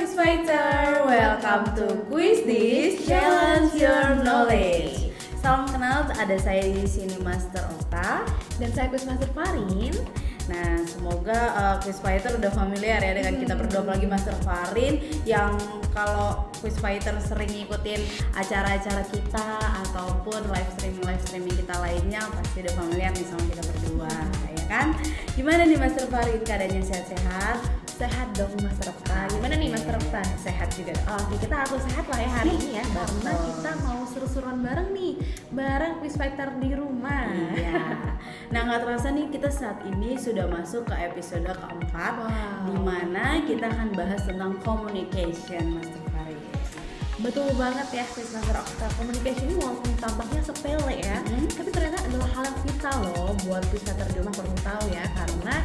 Quiz Fighter, welcome to Quiz This Challenge Your Knowledge. Salam kenal, ada saya di sini Master Okta dan saya Quizmaster Farin. Nah, semoga Quiz Fighter udah familiar ya dengan kita berdua, apalagi Master Farin yang kalau Quiz Fighter sering ngikutin acara-acara kita ataupun live streaming kita lainnya pasti udah familiar nih sama kita berdua, ya kan? Gimana nih Master Farin, keadaannya sehat-sehat? Sehat dong Master Okta. Gimana nih Master Okta? Sehat juga. Oke, kita harus sehat lah ya hari ini ya, karena kita mau seru-seruan bareng nih, bareng Quiz Fighter di rumah. Iya. Nah, nggak terasa nih kita saat ini sudah masuk ke episode keempat, di mana kita akan bahas tentang communication, Master Farid. Betul banget ya Quizmaster Okta. Communication ini walaupun tampaknya sepele ya, tapi ternyata adalah hal yang vital loh buat Quiz Fighter di rumah, perlu tahu ya, karena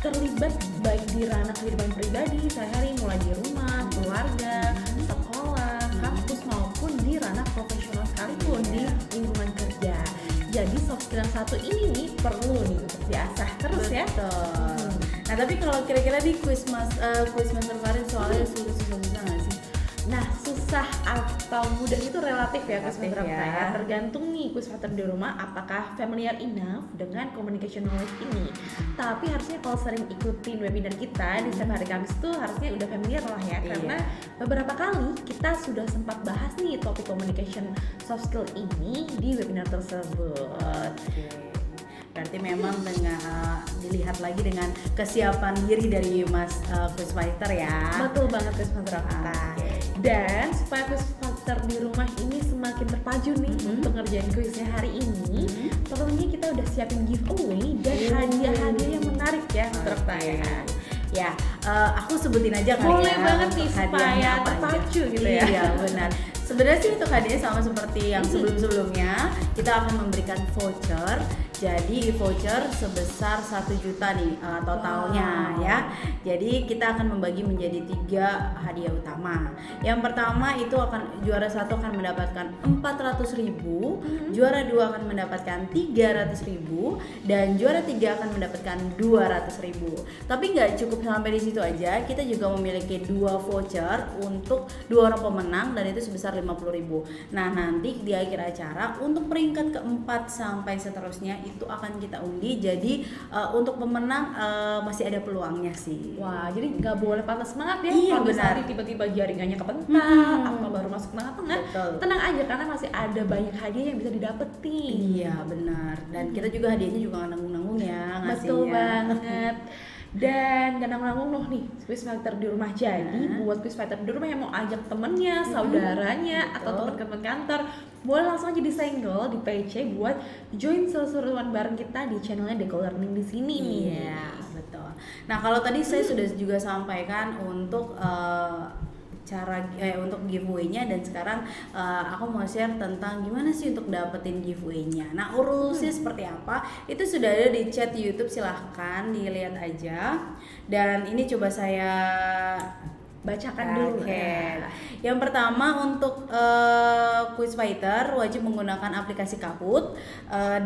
terlibat baik di ranah kehidupan pribadi sehari-hari, mulai di rumah, keluarga, sekolah, kampus maupun di ranah profesional sekalipun di lingkungan kerja. Jadi soft skill yang satu ini nih perlu nih untuk diasah terus. Betul. Ya. Nah, tapi kalau kira-kira di quiz Master Farid soalnya susah nggak sih? Nah, susah atau mudah itu relatif ya Quizmaster Okta ya. Tergantung nih Quizmaster di rumah apakah familiar enough dengan communication knowledge ini. Tapi harusnya kalau sering ikutin webinar kita di setiap hari Kamis tuh harusnya udah familiar lah ya. Karena beberapa kali kita sudah sempat bahas nih topik communication soft skill ini di webinar tersebut. Oke. Berarti memang dengan dilihat lagi dengan kesiapan diri dari Mas Quiz Fighter ya. Betul banget Quizmaster Okta. Dan supaya Quizmaster di rumah ini semakin terpacu nih untuk ngerjain kuisnya hari ini, tentunya kita udah siapin giveaway dan hadiah-hadiah yang menarik ya Master Okta ya. Ya, aku sebutin aja kali ya. Boleh banget nih supaya terpacu gitu ya. Iya, benar. Sebenarnya sih untuk hadiahnya sama seperti yang sebelum-sebelumnya, kita akan memberikan voucher. Jadi voucher sebesar 1 juta nih totalnya ya. Jadi kita akan membagi menjadi 3 hadiah utama. Yang pertama itu juara 1 akan mendapatkan 400.000, juara 2 akan mendapatkan 300.000, dan juara 3 akan mendapatkan 200.000. Tapi nggak cukup sampai di situ aja, kita juga memiliki 2 voucher untuk 2 orang pemenang dan itu sebesar 50.000. Nah, nanti di akhir acara untuk peringkat keempat sampai seterusnya itu akan kita undi. Jadi untuk pemenang masih ada peluangnya sih. Wah, jadi nggak boleh patah semangat ya. Iya, kalau misalnya benar. tiba-tiba jaringannya kepental, apa baru masuk tengah-tengah. Betul. Tenang aja karena masih ada banyak hadiah yang bisa didapetin. Iya, benar. Dan kita juga hadiahnya juga nggak nanggung-nanggung ya ngasihnya. Betul banget. Dan gak nanggung-nanggung nih Quiz Fighter di rumah. Jadi buat Quiz Fighter di rumah yang mau ajak temennya, saudaranya, atau teman-teman kantor, boleh langsung aja disenggol di PC buat join seru-seruan bareng kita di channelnya Deco Learning di sini nih. Iya, betul. Nah, kalau tadi saya sudah juga sampaikan untuk untuk giveaway-nya, dan sekarang aku mau share tentang gimana sih untuk dapetin giveaway-nya. Nah, urusnya seperti apa? Itu sudah ada di chat YouTube, silahkan dilihat aja. Dan ini coba saya bacakan dulu ya. Yang pertama untuk Quiz Fighter wajib menggunakan aplikasi Kahoot,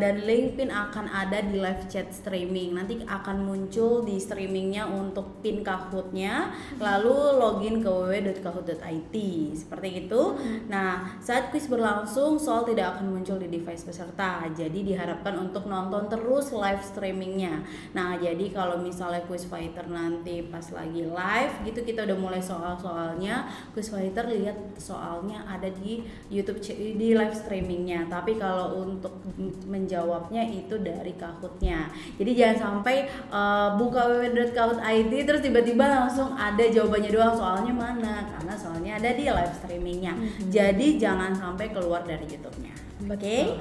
dan link pin akan ada di live chat streaming. Nanti akan muncul di streamingnya untuk pin Kahoot-nya, lalu login ke www.kahoot.it seperti itu. Nah, saat quiz berlangsung soal tidak akan muncul di device peserta. Jadi diharapkan untuk nonton terus live streamingnya. Nah, jadi kalau misalnya Quiz Fighter nanti pas lagi live gitu, kita udah mulai soal-soalnya, Quiz Fighter lihat soalnya ada di YouTube di live streamingnya. Tapi kalau untuk menjawabnya itu dari Kahoot-nya. Jadi jangan sampai buka www.kahoot.it terus tiba-tiba langsung ada jawabannya doang, soalnya mana? Karena soalnya ada di live streamingnya. Jadi jangan sampai keluar dari YouTube-nya. Oke?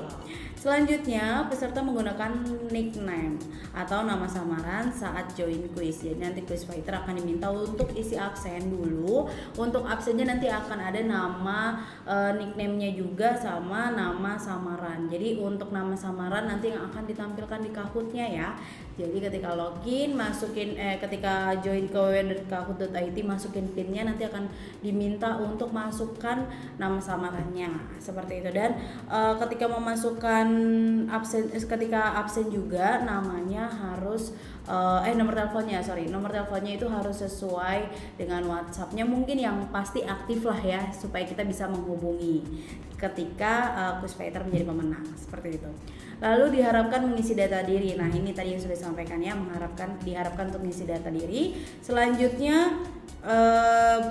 Selanjutnya, peserta menggunakan nickname atau nama samaran saat join quiz. Jadi nanti Quiz Fighter akan diminta untuk isi absen dulu. Untuk absennya nanti akan ada nama nickname-nya juga sama nama samaran. Jadi untuk nama samaran nanti yang akan ditampilkan di Kahoot-nya ya. Jadi ketika login, ketika join ke www.kahoot.it, masukin pinnya, nanti akan diminta untuk masukkan nama samarannya seperti itu. Dan ketika memasukkan dan ketika absen juga namanya harus nomor teleponnya itu harus sesuai dengan WhatsApp-nya, mungkin yang pasti aktif lah ya, supaya kita bisa menghubungi ketika quiz fighter menjadi pemenang, seperti itu. Lalu diharapkan mengisi data diri. Nah, ini tadi yang sudah disampaikan ya, diharapkan untuk mengisi data diri. Selanjutnya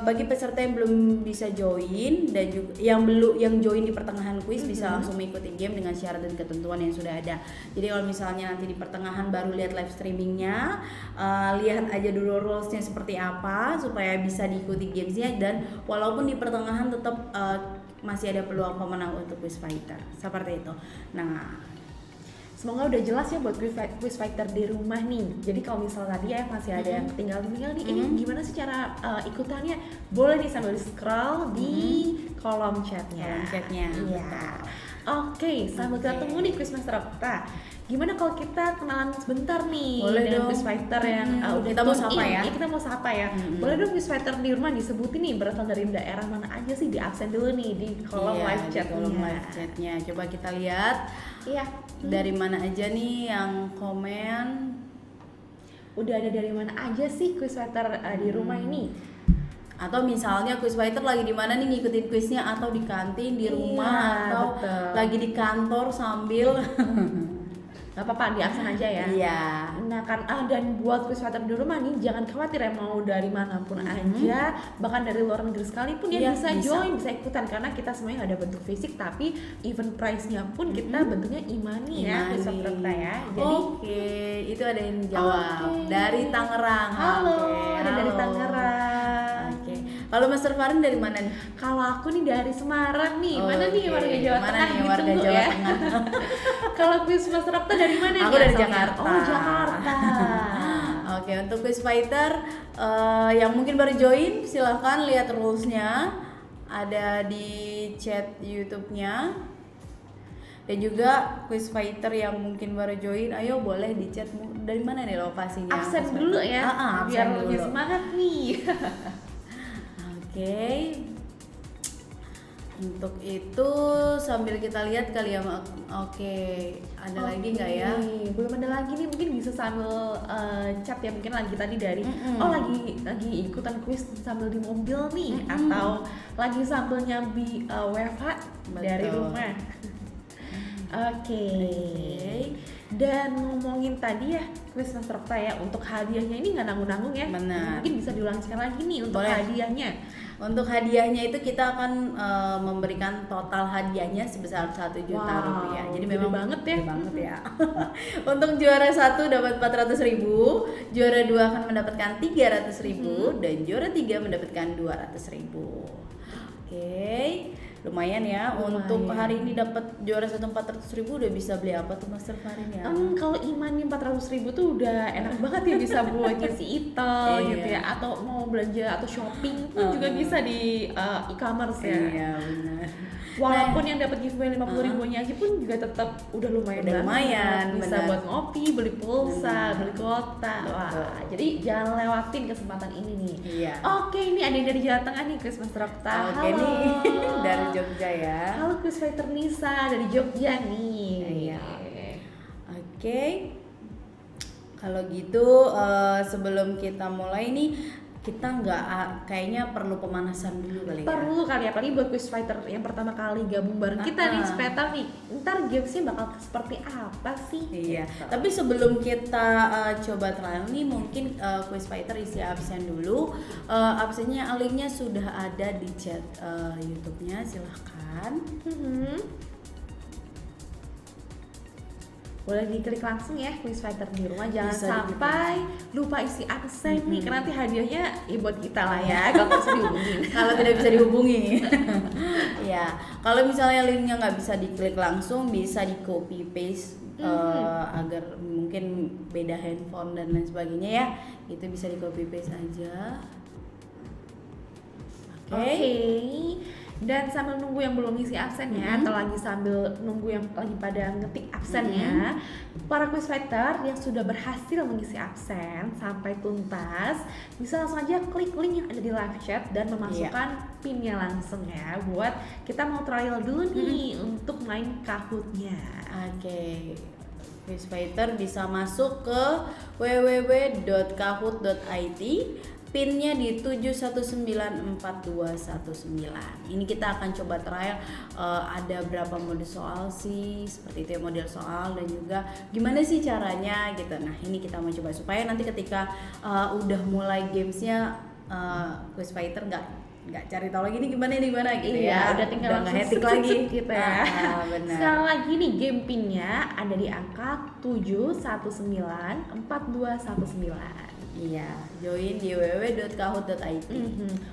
bagi peserta yang belum bisa join dan juga yang join di pertengahan kuis bisa langsung mengikuti game dengan syarat dan ketentuan yang sudah ada. Jadi kalau misalnya nanti di pertengahan baru lihat live streamingnya, lihat aja dulu rulesnya seperti apa supaya bisa diikuti gamesnya, dan walaupun di pertengahan tetap masih ada peluang pemenang untuk quiz fighter, seperti itu. Nah, semoga udah jelas ya buat quiz fighter di rumah nih. Jadi kalau misalnya tadi ya masih ada yang tinggal nih, ini gimana sih cara ikutannya? Boleh nih sambil scroll di kolom chatnya. Iya. Oke, sambil kita tunggu nih quiz master Okta. Gimana kalau kita kenalan sebentar nih dengan quiz fighter yang udah kita mau sapa ya? Kita mau sapa ya. Boleh dong quiz fighter di rumah disebutin nih berasal dari daerah mana aja sih, di absen dulu nih di kolom live chatnya. Coba kita lihat. Iya. Dari mana aja nih yang komen? Udah ada dari mana aja sih quiz fighter di rumah ini? Atau misalnya quiz fighter lagi di mana nih ngikutin quiznya, atau di kantin, di rumah, atau lagi di kantor sambil Gak apa-apa, di absen aja ya. Iya. Nah kan, dan buat quiz fighter di rumah nih jangan khawatir ya, mau dari manapun aja, bahkan dari luar negeri sekalipun ya bisa join, bisa ikutan, karena kita semuanya ada bentuk fisik, tapi event prize-nya pun kita bentuknya imani ya, quiz fighter ya. Jadi itu ada yang jawab dari Tangerang. Halo, ada dari Tangerang. Kalau Master Farin dari mana nih? Kalau aku nih dari Semarang nih. Mana nih warga Jawa Tengah? Warga Jawa Tengah. Kalau quiz Master Okta dari mana nih? Aku dari Jakarta. Oh, Jakarta. Oke, untuk quiz fighter yang mungkin baru join, silahkan lihat rules-nya ada di chat YouTube-nya. Dan juga quiz fighter yang mungkin baru join, ayo boleh di chat dari mana nih lokasinya. Absen dulu ya, biar lebih semangat nih. Oke. Untuk itu sambil kita lihat kali ya. Oke, ada lagi nggak ya? Belum ada lagi nih, mungkin bisa sambil chat ya, mungkin lagi tadi dari lagi ikutan quiz sambil di mobil nih, atau lagi sambil nyambi WFH dari rumah. Oke. Dan ngomongin tadi ya quiz Master Okta ya, untuk hadiahnya ini nggak nanggung-nanggung ya. Benar. Mungkin bisa diulang sekali lagi nih untuk hadiahnya. Untuk hadiahnya itu kita akan memberikan total hadiahnya sebesar 1 juta rupiah. Jadi memang banget ya. Untuk juara 1 dapat 400.000, juara 2 akan mendapatkan 300.000, dan juara 3 mendapatkan 200.000. Oke. Lumayan ya. Untuk hari ini dapat juara 1 400.000, udah bisa beli apa tuh Master Farin ya? Kalau Iman nih 400.000 tuh udah enak banget ya, bisa buat ngisi itel gitu ya, atau mau belanja atau shopping pun juga bisa di e-commerce ya. Iya benar. Walaupun yang dapat giveaway 50.000-nya aja pun juga tetap udah lumayan. Bisa buat ngopi, beli pulsa, beli kuota. Wah, jadi jangan lewatin kesempatan ini nih. Iya. Oke, ini ada yang dari Jawa Tengah nih, quiz Master Okta. Oke nih, dari Jogja ya. Halo quiz fighter Nisa dari Jogja nih. Iya. Oke. Kalau gitu sebelum kita mulai nih, kita kayaknya perlu pemanasan dulu kali ya. Perlu kali, apalagi buat quiz fighter yang pertama kali gabung bareng kita nih, supaya tahu nih ntar gamesnya bakal seperti apa sih. Iya. Tapi sebelum kita coba trial nih, mungkin quiz fighter isi absen dulu. Absennya linknya sudah ada di chat YouTube-nya, silahkan. Boleh diklik langsung ya quiz fighter di rumah, jangan sampai lupa isi absen nih, karena nanti hadiahnya buat kita lah ya kalau bisa dihubungin. Kalau tidak bisa dihubungi. Ya, kalau misalnya linknya nggak bisa diklik langsung, bisa di copy paste agar mungkin beda handphone dan lain sebagainya ya, itu bisa di copy paste aja. Oke. Dan sambil nunggu yang belum ngisi absennya atau lagi sambil nunggu yang lagi pada ngetik absennya, para quiz fighter yang sudah berhasil mengisi absen sampai tuntas bisa langsung aja klik link yang ada di live chat dan memasukkan pinnya langsung ya, buat kita mau trial dulu nih untuk main Kahoot-nya. Oke. Quiz fighter bisa masuk ke www.kahoot.it, pinnya di 7194219. Ini kita akan coba trial, ada berapa mode soal sih, seperti itu ya, model soal dan juga gimana sih caranya gitu. Nah ini kita mau coba supaya nanti ketika udah mulai gamesnya, quiz fighter nggak cari tahu lagi ini gimana gitu ya, udah tinggal nggak langsung hektik lagi gitu ya. Benar. Sekali lagi nih, game pinnya ada di angka 7194219. Iya, join di www.kahoot.it.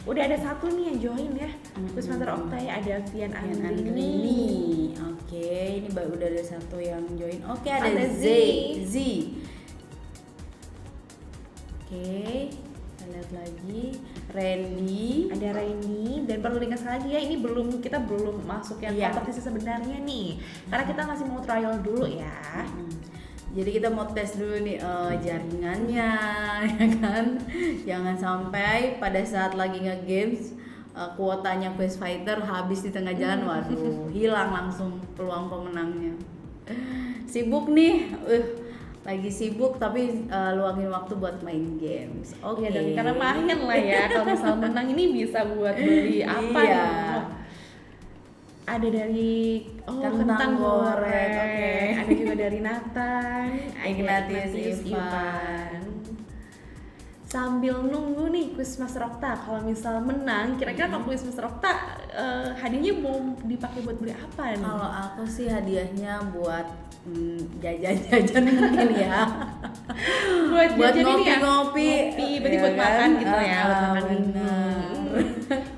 Udah ada satu nih yang join ya, Quiz Master Okta ya, ada Vian Angrini. Oke, ini udah ada satu yang join. Oke, ada Ada Z. Oke, kita lihat lagi. Randy. Ada Randy, dan perlu diingat sekali lagi ya, ini kita belum masuk yang kompetisi sebenarnya nih, karena kita masih mau trial dulu ya. Jadi kita mau tes dulu nih jaringannya, ya kan? Jangan sampai pada saat lagi nge-games kuotanya quiz fighter habis di tengah jalan, waduh, hilang langsung peluang pemenangnya. Sibuk nih, lagi sibuk tapi luangin waktu buat main games. Oke. Dan karena main lah ya, kalau misal menang ini bisa buat beli apa nih? Ada dari kentang goreng. Okay. Ada juga dari Nathan, Ignatius Ivan. Sambil nunggu nih Quiz Master Okta, kalau misal menang, kira-kira kalau Quiz Master Okta hadiahnya mau dipakai buat beli apa nih? Kalau aku sih hadiahnya buat jajan-jajan mungkin ya. buat ngopi-ngopi, berarti buat kan? makan gitu ya, buat makan.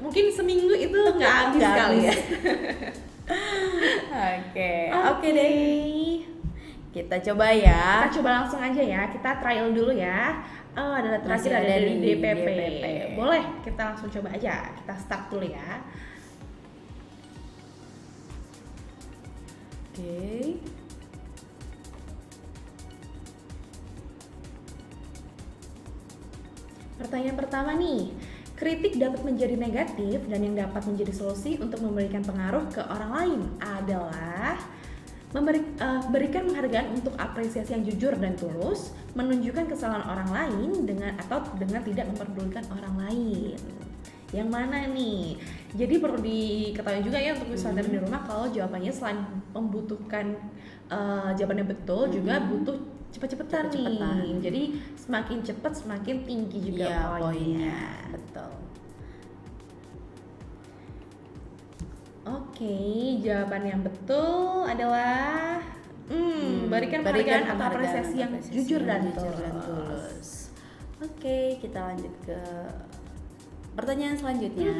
Mungkin seminggu itu nggak habis kali ya. Oke deh. Kita coba ya. Kita coba langsung aja ya, kita trial dulu ya. Ada terakhir ada dari DPP. Boleh, kita langsung coba aja. Kita start dulu ya. Oke. Pertanyaan pertama nih, kritik dapat menjadi negatif dan yang dapat menjadi solusi untuk memberikan pengaruh ke orang lain adalah berikan penghargaan untuk apresiasi yang jujur dan tulus, menunjukkan kesalahan orang lain dengan tidak memperdulikan orang lain. Yang mana nih? Jadi perlu diketahui juga ya untuk wisata di rumah, kalau jawabannya selain membutuhkan jawabannya betul, juga butuh cepet-cepetan nih. Jadi semakin cepat semakin tinggi juga poinnya. Betul. Oke, jawaban yang betul adalah berikan penghargaan atau apresiasi yang jujur dan tulus. Oke, kita lanjut ke pertanyaan selanjutnya.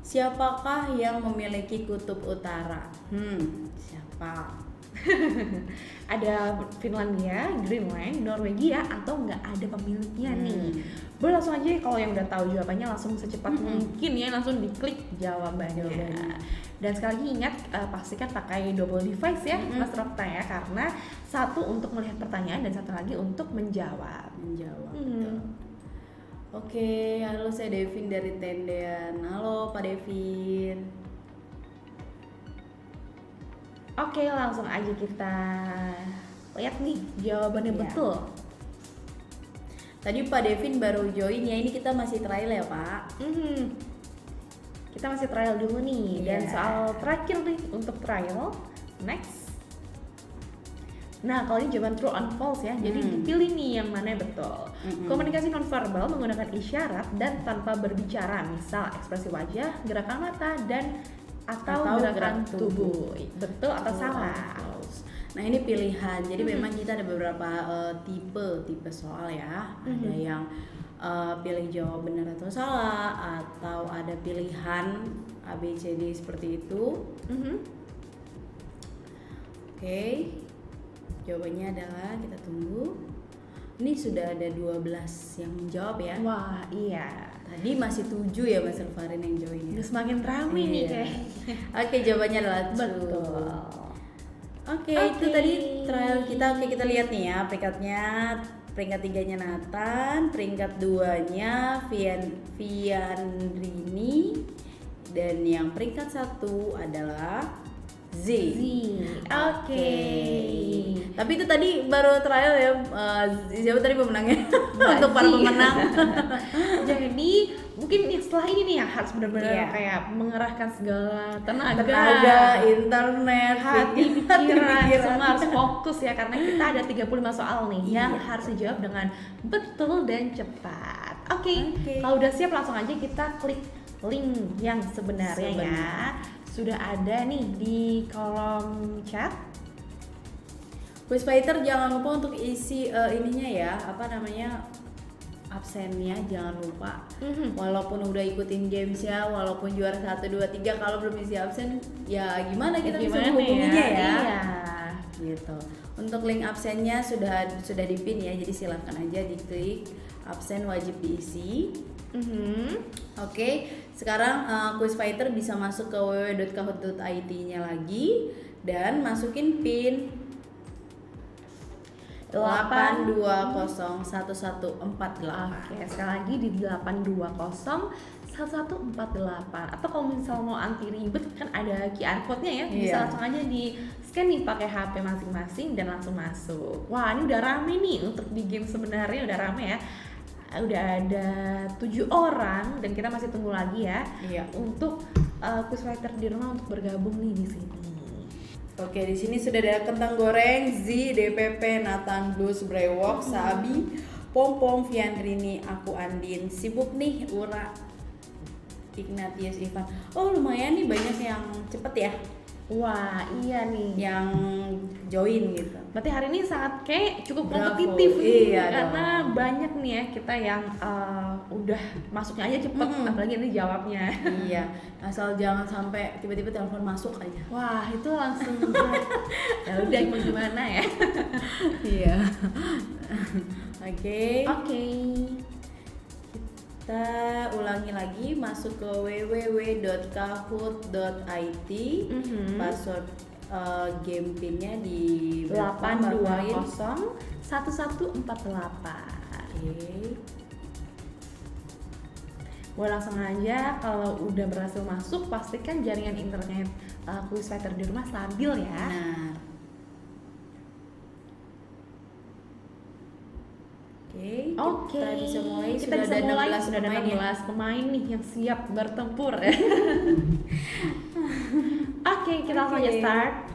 Siapakah yang memiliki kutub utara? Siapa? Ada Finlandia, Greenland, Norwegia, atau nggak ada pemiliknya nih? Boleh langsung aja kalau yang udah tahu jawabannya langsung secepat mungkin ya, langsung diklik jawabannya. Dan sekali lagi ingat, pastikan pakai double device ya, Master Okta ya, karena satu untuk melihat pertanyaan dan satu lagi untuk menjawab. Oke, halo, saya Devin dari Tendean. Halo Pak Devin. Oke, langsung aja kita lihat nih jawabannya betul. Tadi Pak Devin baru join ya, ini kita masih trial ya Pak. Kita masih trial dulu nih. Dan soal terakhir nih untuk trial, next. Nah, kalau ini jawaban true and false ya, jadi dipilih nih yang mana yang betul. Komunikasi nonverbal menggunakan isyarat dan tanpa berbicara, misal ekspresi wajah, gerakan mata, dan atau gerakan tubuh. Betul atau salah? Nah, ini pilihan. Jadi memang kita ada beberapa tipe soal ya. Ada yang pilih jawab benar atau salah, atau ada pilihan A, B, C, D seperti itu. Oke. Jawabannya adalah, kita tunggu. Ini sudah ada 12 yang menjawab ya. Wah, iya. Tadi masih 7 ya Mas Elvarin yang join ya. Udah semakin rame nih Iya. kayak. Oke, jawabannya adalah true. Betul. Oke, itu tadi trial kita. Oke, kita lihat nih ya peringkatnya. Peringkat 3-nya Nathan, peringkat 2-nya Viandrini, dan yang peringkat 1 adalah Z. Oke. Tapi itu tadi baru trial ya. Siapa tadi pemenangnya? Untuk para pemenang. Jadi mungkin setelah ini nih ya harus benar-benar Iya. kayak mengerahkan segala tenaga, internet, hati, pikiran, semua harus fokus ya karena kita ada 35 soal nih yang Iya. harus dijawab dengan betul dan cepat. Oke. Oke. Kalau udah siap langsung aja kita klik link yang sebenarnya ya. Sudah ada nih di kolom chat. Quiz Fighter jangan lupa untuk isi ininya ya, apa namanya, absennya jangan lupa. Walaupun udah ikutin games ya, walaupun juara 1, 2, 3, kalau belum isi absen ya gimana kita bisa menghubunginya ya. Iya. Gitu. Untuk link absennya sudah di pin ya, jadi silahkan aja diklik, absen wajib diisi. Oke, sekarang Quiz Fighter bisa masuk ke www.kahoot.it-nya lagi dan masukin pin 8201148. Oke, sekali lagi di 8201148. Atau kalau misal mau anti ribet kan ada QR code-nya ya, bisa Iya. langsung aja di scan nih pakai HP masing-masing dan langsung masuk. Wah, ini udah rame nih untuk di game sebenarnya udah rame ya. Udah ada 7 orang dan kita masih tunggu lagi ya. Iya. Untuk Quiz Fighter di rumah untuk bergabung nih di sini. Oke, di sini sudah ada kentang goreng, Z, DPP, Nathan, Blues, Brewok, Sabi, Pompom, Viandrini, aku Andin, sibuk nih, Ura, Ignatius, Ivan. Oh lumayan nih banyak yang cepet ya, Wah, iya nih. yang join gitu. Berarti hari ini sangat kayak cukup Bravo. kompetitif nih, Iya karena dong. banyak nih ya kita yang udah masuknya aja cepet, apalagi ini jawabnya. Iya, asal jangan sampai tiba-tiba telepon masuk aja. Wah, itu langsung ya udah mau gimana ya. Iya. Oke. Oke. Kita ulangi lagi, masuk ke www.kahoot.it. Password game pinnya di 8201148. Oke. Boleh langsung aja, kalau udah berhasil masuk pastikan jaringan internet Quiz Fighter di rumah stabil ya. Nah. Oke. Kita bisa mulai. Kita bisa mulai. Sudah ada pemain ya. 16 pemain nih yang siap bertempur. Oke, kita langsung aja Oke. start.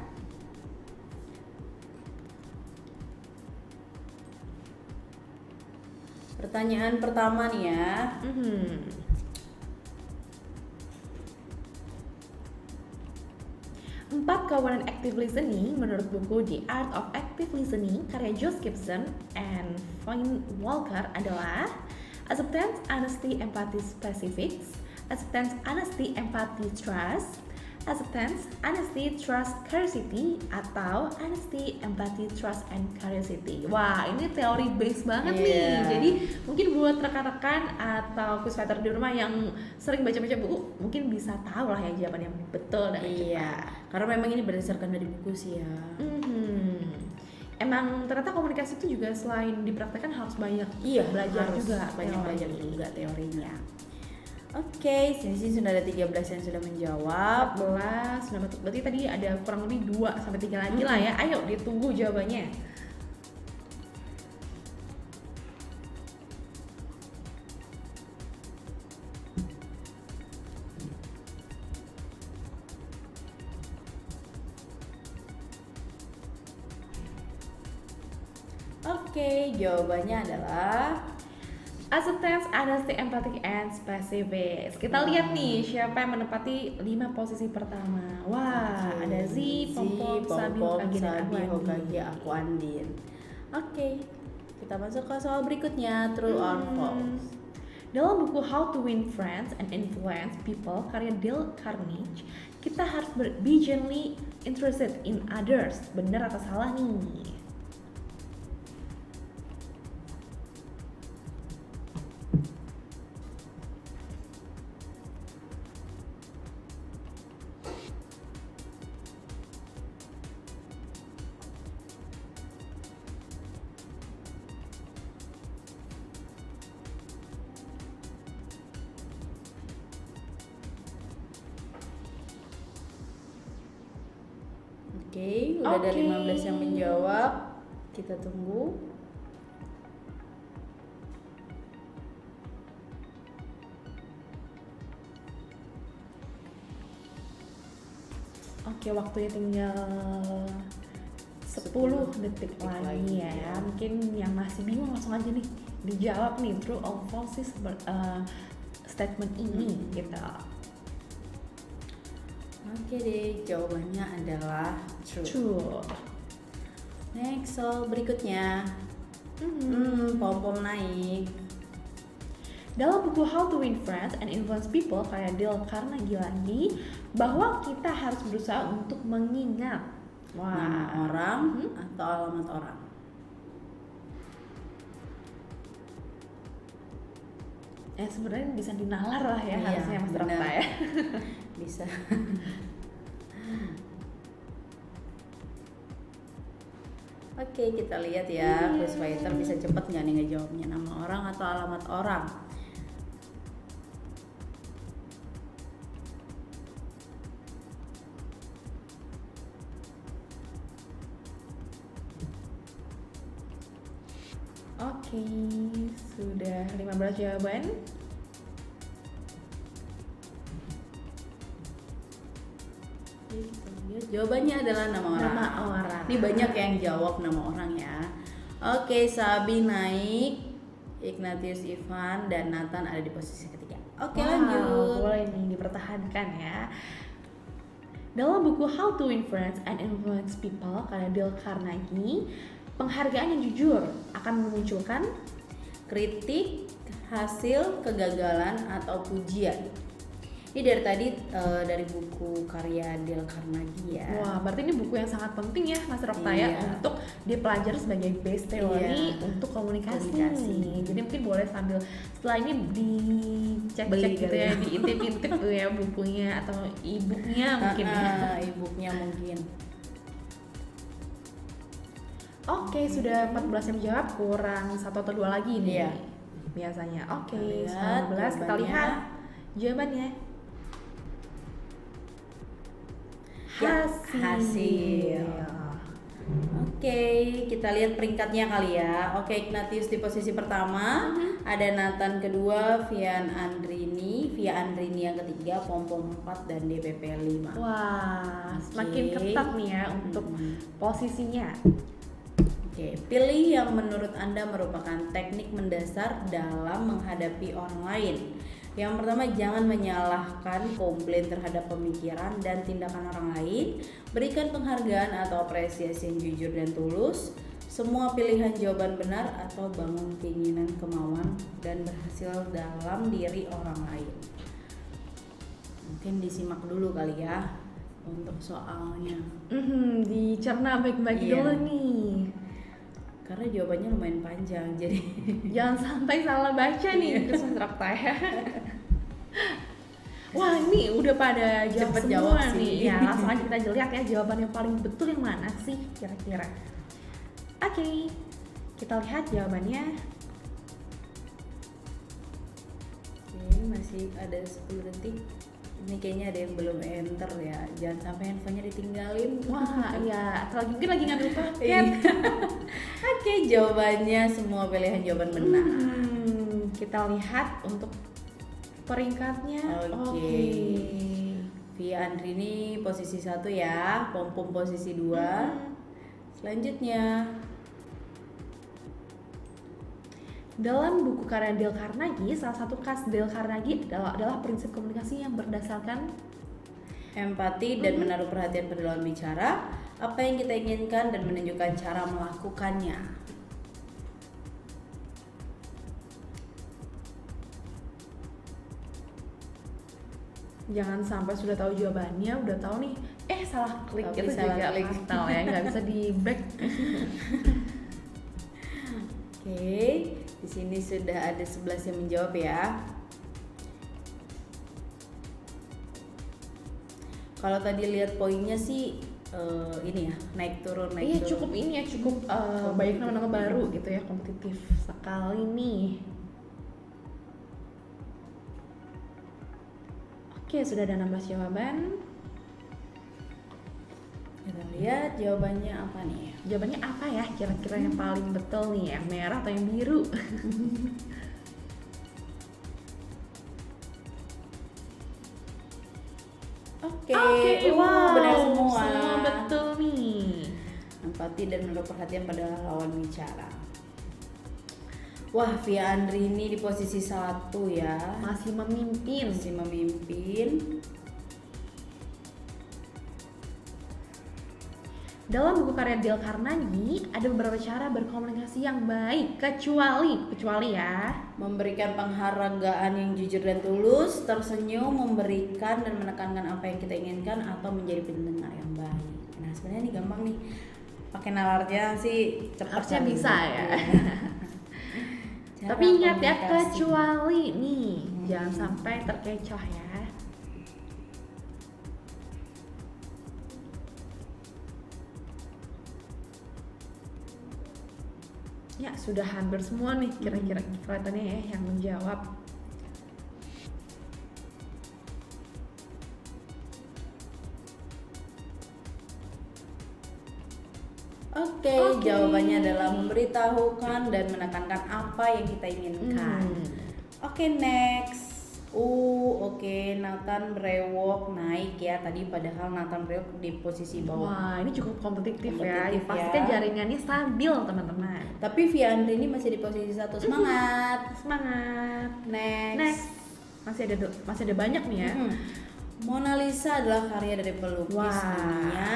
Pertanyaan pertama nih ya. Empat kawanan active listening menurut buku The Art of Active Listening karya Josh Gibson and Finn Walker adalah acceptance, honesty, empathy, specifics, acceptance, honesty, empathy, trust, acceptance, honesty, trust, curiosity, atau honesty, empathy, trust, and curiosity. Wah, ini teori base banget nih. Iya. Jadi mungkin buat rekan-rekan atau quiz fighter di rumah yang sering baca-baca buku mungkin bisa tahu lah ya jawaban yang betul dan Iya. cepat. Karena memang ini berdasarkan dari buku sih ya. Emang ternyata komunikasi itu juga selain dipraktekkan harus banyak belajar harus juga, banyak teori. belajar juga teorinya. Oke, sini sudah ada 13 yang sudah menjawab. 14, sudah betul. Berarti tadi ada kurang lebih 2 sampai 3 lagi lah ya. Ayo ditunggu jawabannya. Oke, jawabannya adalah Acceptance, honesty, empathic, and specific. Kita lihat nih siapa yang menempati 5 posisi pertama. Wah, ada Z, Pompom, Sabi, Hokage, dan aku Hokage, Andin. aku Andin. Oke, kita masuk ke soal berikutnya, true or false. Dalam buku How to Win Friends and Influence People karya Dale Carnegie, kita harus be genuinely interested in others. Benar atau salah nih? Oke, udah ada Oke. 15 yang menjawab. Kita tunggu. Oke, waktunya tinggal 10 detik lagi lagi, ya. ya. Mungkin yang masih bingung langsung aja nih dijawab nih, true or false sih statement ini gitu. Oke deh, jawabannya adalah true. True. Next, soal berikutnya. Pom-pom naik. Dalam buku How to Win Friends and Influence People karya Dale Carnegie lagi, bahwa kita harus berusaha untuk mengingat Nama orang atau alamat orang. Sebenarnya bisa dinalar lah ya, Iya, harusnya Mas benar. Rafta ya. Bisa. Oke, kita lihat ya, quiz fighter bisa cepet nggak nih ngejawabnya, nama orang atau alamat orang. Oke, sudah 15 jawaban. Oke, kita lihat. Jawabannya adalah nama orang. Nama orang. Ini banyak yang jawab nama orang ya. Oke, Sabi naik, Ignatius Ivan dan Nathan ada di posisi ketiga. Oke, Wow, lanjut. boleh nih dipertahankan ya. Dalam buku How to Win Friends and Influence People karya Dale Carnegie, penghargaan yang jujur akan memunculkan Kritik, hasil, kegagalan atau pujian. Ini dari tadi dari buku karya Dale Carnegie ya. wah, berarti ini buku yang sangat penting ya Mas Rafta ya, Iya. untuk dipelajari sebagai base teori Iya. untuk komunikasi. Komunikasi. Jadi mungkin boleh sambil setelah ini dicek-cek Beli gitu kali ya, ya. diintip-intip tuh ya bukunya atau e-booknya mungkin ya. E-booknya mungkin. Oke, sudah 14 yang menjawab, kurang 1 atau 2 lagi nih Iya. biasanya. Oke, Lihat 19 kita jawabannya. lihat jawabannya. Ya, hasil. Oke, kita lihat peringkatnya kali ya. Oke, Ignatius di posisi pertama, ada Nathan kedua, Via Andrini yang ketiga, Pom-pom 4 dan DPP 5. Wah, semakin Oke. ketat nih ya untuk posisinya. Oke, pilih yang menurut Anda merupakan teknik mendasar dalam menghadapi orang lain. Yang pertama, jangan menyalahkan komplain terhadap pemikiran dan tindakan orang lain. Berikan penghargaan atau apresiasi yang jujur dan tulus. Semua pilihan jawaban benar atau bangun keinginan, kemauan, dan berhasil dalam diri orang lain. Mungkin disimak dulu kali ya untuk soalnya. Dicerna baik-baik Iya. dulu nih. Karena jawabannya lumayan panjang, jadi Jangan sampai salah baca nih terus Mas Rafta ya. Wah, ini udah pada jawab Cepet semua jawab nih. sih. Ya, langsung aja kita lihat ya jawaban yang paling betul yang mana sih kira-kira. Oke, kita lihat jawabannya. Oke, masih ada 10 detik. Ini kayaknya ada yang belum enter ya. Jangan sampai handphonenya ditinggalin. Wah, iya, atau mungkin lagi ngambil Iya. paket. Oke, jawabannya semua pilihan jawaban benar. Kita lihat untuk peringkatnya. Oke. Via Andrini posisi 1 ya, Pom-pom posisi 2. Selanjutnya, Dalam buku karya Dale Carnegie, salah satu khas Dale Carnegie adalah prinsip komunikasi yang berdasarkan empati dan menaruh perhatian pada lawan bicara, apa yang kita inginkan dan menunjukkan cara melakukannya. jangan sampai sudah tahu jawabannya, udah tahu nih, salah klik, Tapi itu salah juga klik. fatal ya, nggak bisa di back. Oke, di sini sudah ada 11 yang menjawab ya. Kalau tadi lihat poinnya sih ini ya, naik turun Iya, cukup ini ya, cukup banyak nama-nama baru gitu ya, kompetitif sekali nih. Oke, sudah ada 16 jawaban. Kita lihat jawabannya apa nih. Jawabannya apa ya kira-kira yang paling betul nih, yang merah atau yang biru? Oke, wow, benar semua. betul nih. Empati dan menaruh perhatian pada lawan bicara. Wah, Via Andri ini di posisi 1 ya. Masih memimpin. Masih memimpin. Dalam buku karya Dale Carnegie ada beberapa cara berkomunikasi yang baik, kecuali ya Memberikan penghargaan yang jujur dan tulus, tersenyum, memberikan dan menekankan apa yang kita inginkan, atau menjadi pendengar yang baik. Nah, sebenarnya ini gampang nih. Pakai nalarnya sih cepat harusnya kan bisa gitu. ya. Cara Tapi ingat ya, komunikasi. kecuali nih, jangan sampai terkecoh ya. Ya, sudah hampir semua nih kira-kira kelihatannya ya yang menjawab. Oke, jawabannya adalah memberitahukan dan menekankan apa yang kita inginkan. Oke, next. Oke, Nathan Brewok naik ya. Tadi padahal Nathan Brewok di posisi bawah. Wah, ini cukup kompetitif ya. Kompetitif Pastikan ya. jaringannya stabil, teman-teman. Tapi Via Andri ini masih di posisi 1. Semangat. Semangat. Next. Masih ada banyak nih ya. Mona Lisa adalah karya dari pelukis dunia.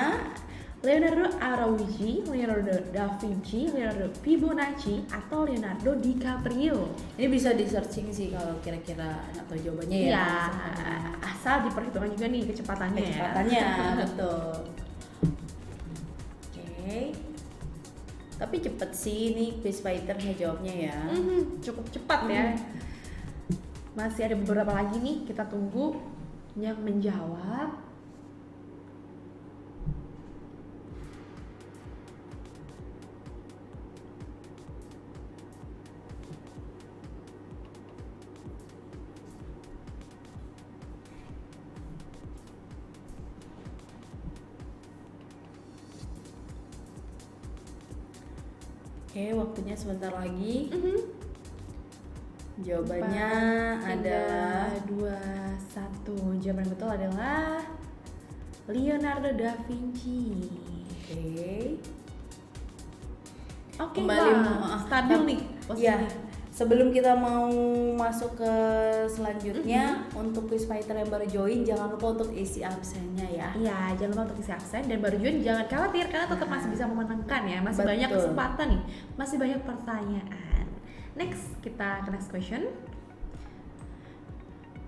Leonardo Arauji, Leonardo da Vinci, Leonardo Fibonacci, atau Leonardo DiCaprio. Ini bisa di searching sih kalau kira-kira nggak tahu jawabannya ya. Ya, asal diperhitungkan juga nih kecepatannya Kecepatannya, ya. betul. Oke. Tapi cepet sih ini quiz fighternya jawabnya ya. Cukup cepat ya. Masih ada beberapa lagi nih, kita tunggu yang menjawab. Oke, waktunya sebentar lagi. Jawabannya 4, 3, adalah 2, 1. Jawaban betul adalah Leonardo da Vinci. Oke, Kembali stabil nih posisinya. Ya, sebelum kita mau masuk ke selanjutnya, untuk quiz fighter yang baru join jangan lupa untuk isi absennya ya. Iya, jangan lupa untuk isi absen dan baru join jangan khawatir karena tetap masih bisa memenangkan ya. Masih banyak Betul. kesempatan nih. Masih banyak pertanyaan. Next, kita ke next question.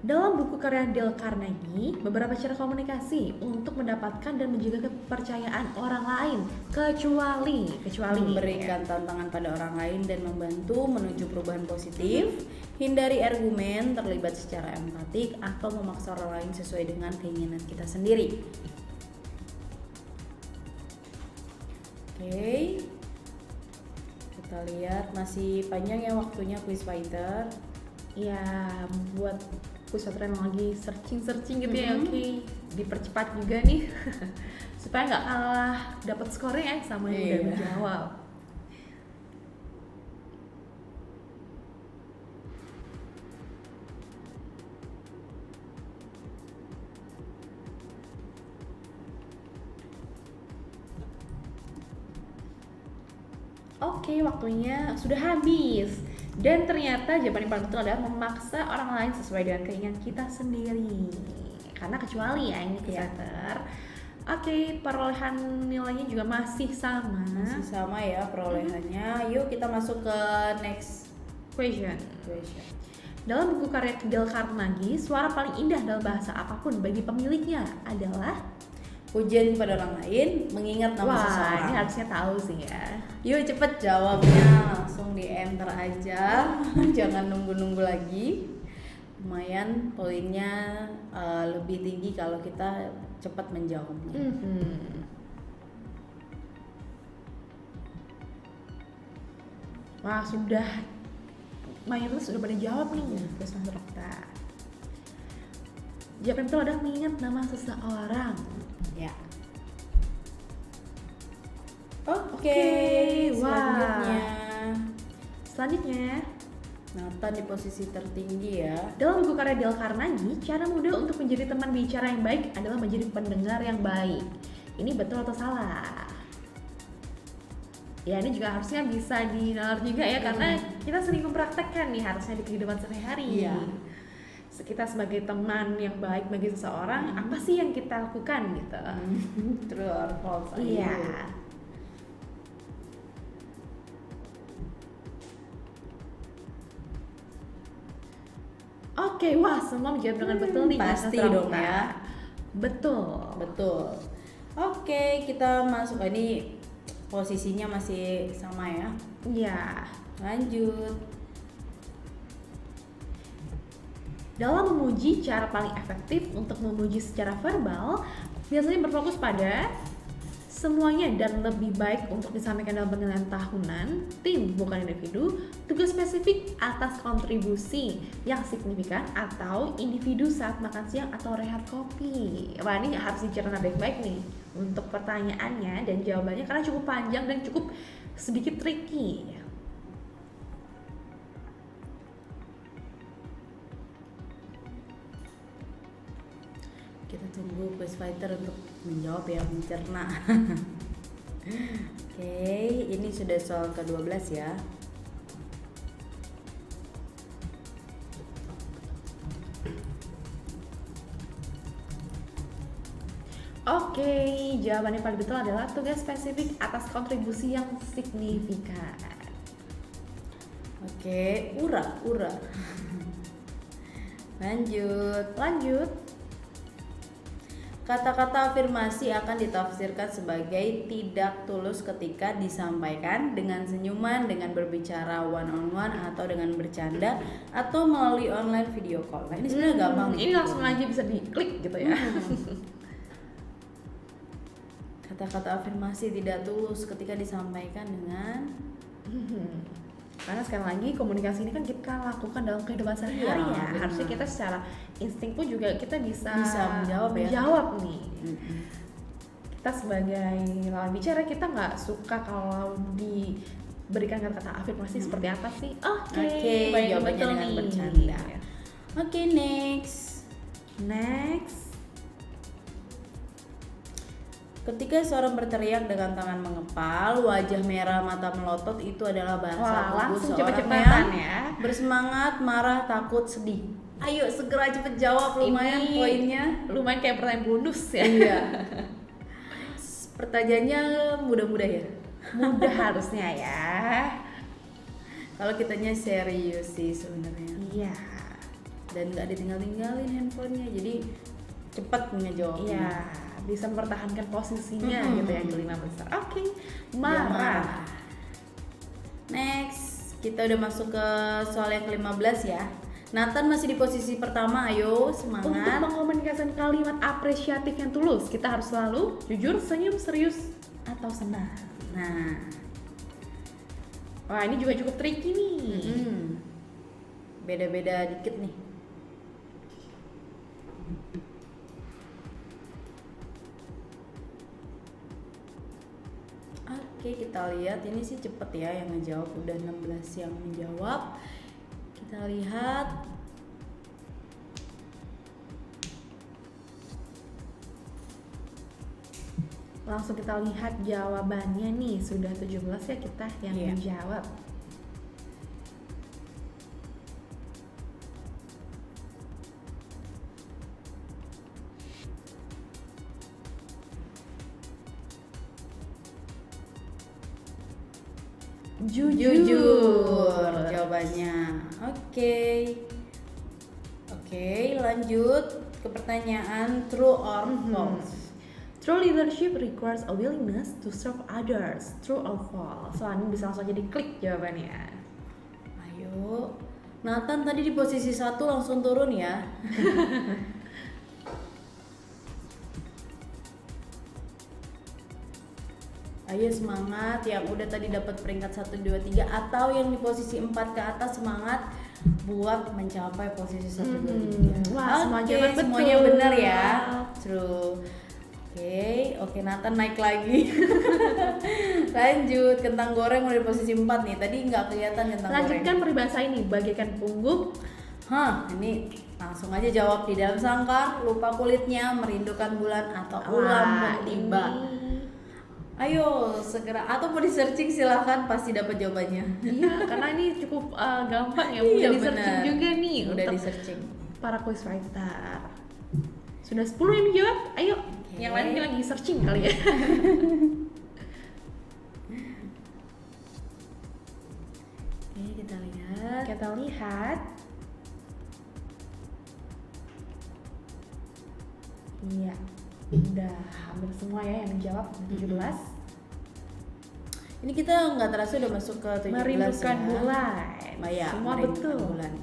Dalam buku karya Dale Carnegie, beberapa cara komunikasi untuk mendapatkan dan menjaga kepercayaan orang lain, kecuali Memberikan tantangan pada orang lain dan membantu menuju perubahan positif, hindari argumen, terlibat secara empatik, atau memaksa orang lain sesuai dengan keinginan kita sendiri. Oke, kita lihat masih panjang ya waktunya quiz fighter. Ya, buat pusat yang lagi searching gitu ya, oke, dipercepat juga nih supaya nggak kalah dapat skornya ya sama yang udah Iya. menjawab. Oke, waktunya sudah habis. Dan ternyata jawaban yang paling betul adalah memaksa orang lain sesuai dengan keinginan kita sendiri. Karena kecuali ya ini Quizater. Oke, perolehan nilainya juga masih sama. Masih sama ya perolehannya. Yuk kita masuk ke next Question. question. Dalam buku karya Dale Carnegie, suara paling indah dalam bahasa apapun bagi pemiliknya adalah Pujian kepada orang lain, mengingat nama wah, seseorang. ini harusnya tahu sih ya. Yuk cepet jawabnya, langsung di enter aja. Jangan nunggu-nunggu lagi. Lumayan poinnya lebih tinggi kalau kita cepat menjawabnya. Wah, sudah mayoritas sudah pada jawab nih, Gus Mas Rokta. Jawaban itu adalah mengingat nama seseorang. Ya. Oke, Selanjutnya, Nathan di posisi tertinggi ya. dalam buku karya Dale Carnegie, cara mudah untuk menjadi teman bicara yang baik adalah menjadi pendengar yang baik. Ini betul atau salah? Ya, ini juga harusnya bisa dinalar juga ya, karena kita sering mempraktekkan nih harusnya di kehidupan sehari-hari. Iya. Kita sebagai teman yang baik bagi seseorang, apa sih yang kita lakukan gitu? True or false? Iya. Oke, wah semua menjawab dengan betul nih. Pasti Mas dong Ramta. ya. Betul. Oke, kita masuk. Ini posisinya masih sama ya. Iya. Lanjut. Dalam memuji, cara paling efektif untuk memuji secara verbal biasanya berfokus pada semuanya dan lebih baik untuk disampaikan dalam penilaian tahunan, tim bukan individu, tugas spesifik atas kontribusi yang signifikan atau individu saat makan siang atau rehat kopi. Wah, ini harus dicerna baik-baik nih untuk pertanyaannya dan jawabannya karena cukup panjang dan cukup sedikit tricky. Kita tunggu quiz fighter untuk menjawab ya, mencerna. Oke, ini sudah soal ke-12 ya. Oke, jawabannya paling betul adalah tugas spesifik atas kontribusi yang signifikan. Oke, ura. Lanjut. Kata-kata afirmasi akan ditafsirkan sebagai tidak tulus ketika disampaikan dengan senyuman, dengan berbicara one on one atau dengan bercanda atau melalui online video call. Nah, ini sebenarnya gampang. Ini langsung aja bisa diklik gitu ya. Kata-kata afirmasi tidak tulus ketika disampaikan dengan Karena sekali lagi komunikasi ini kan kita lakukan dalam kehidupan sehari-hari Iya, ya. benar. Harusnya kita secara insting pun juga kita bisa menjawab ya. menjawab nih. Kita sebagai lawan bicara kita nggak suka kalau diberikan kata-kata afirmasi seperti apa sih? Oke, baik, jawabannya betul dengan nih. bercanda. Oke, next. Ketika seorang berteriak dengan tangan mengepal, wajah merah, mata melotot, itu adalah bahasa Wah, tubuh langsung seorang cepet-cepetan yang ya. bersemangat, marah, takut, sedih. Ayo segera cepet jawab, lumayan Ini poinnya. Lumayan kayak pertanyaan bonus ya. Iya. Pertanyaannya mudah-mudah ya. Mudah harusnya ya. Kalau kitanya serius sih sebenarnya. Iya. Dan nggak ditinggal-tinggalin handphonenya, jadi cepat ngejawabnya. Iya, bisa mempertahankan posisinya gitu ya di 5 besar. Oke, Marah. marah. Next, kita udah masuk ke soal yang ke-15 ya. Nathan masih di posisi pertama, ayo Untuk semangat. mengkomunikasikan kalimat apresiatif yang tulus, kita harus selalu jujur, senyum, serius, atau senang. Nah, Wah, ini juga cukup tricky nih. beda-beda dikit nih. Oke, kita lihat ini sih cepet ya yang ngejawab, udah 16 yang menjawab. Kita lihat. Langsung kita lihat jawabannya nih, sudah 17 ya kita yang Iya. menjawab. Jujur jawabannya. Oke, lanjut ke pertanyaan true or false. True leadership requires a willingness to serve others. True or false? Soalnya ini bisa langsung aja diklik jawabannya. Ayo, Nathan tadi di posisi 1 langsung turun ya. Ayo semangat, yang udah tadi dapat peringkat 1, 2, 3 atau yang di posisi 4 ke atas, semangat buat mencapai posisi 1, 2, 3. Wah, semua jawaban betul. semuanya benar ya. True. Oke, Nathan naik lagi. Lanjut, kentang goreng udah di posisi 4 nih. Tadi nggak kelihatan kentang goreng. Lanjutkan peribahasa ini, bagaikan punggung. Ini langsung aja jawab. Di dalam sangkar, lupa kulitnya, merindukan bulan atau ulam pun tiba. Ayo segera, atau mau di searching silahkan, pasti dapat jawabannya. Iya, karena ini cukup gampang ya, Iya, mudah di searching benar. juga nih Udah untuk di searching. para quiz writer. Sudah 10 yang dijawab, ayo. Yang lain mungkin lagi searching kali ya. Oke, kita lihat. Kita lihat. Iya, udah hampir semua ya yang menjawab 17. Ini kita nggak terasa udah masuk ke 17 Merindukan ya. bulan. Ya, Semua merindukan betul. bulan.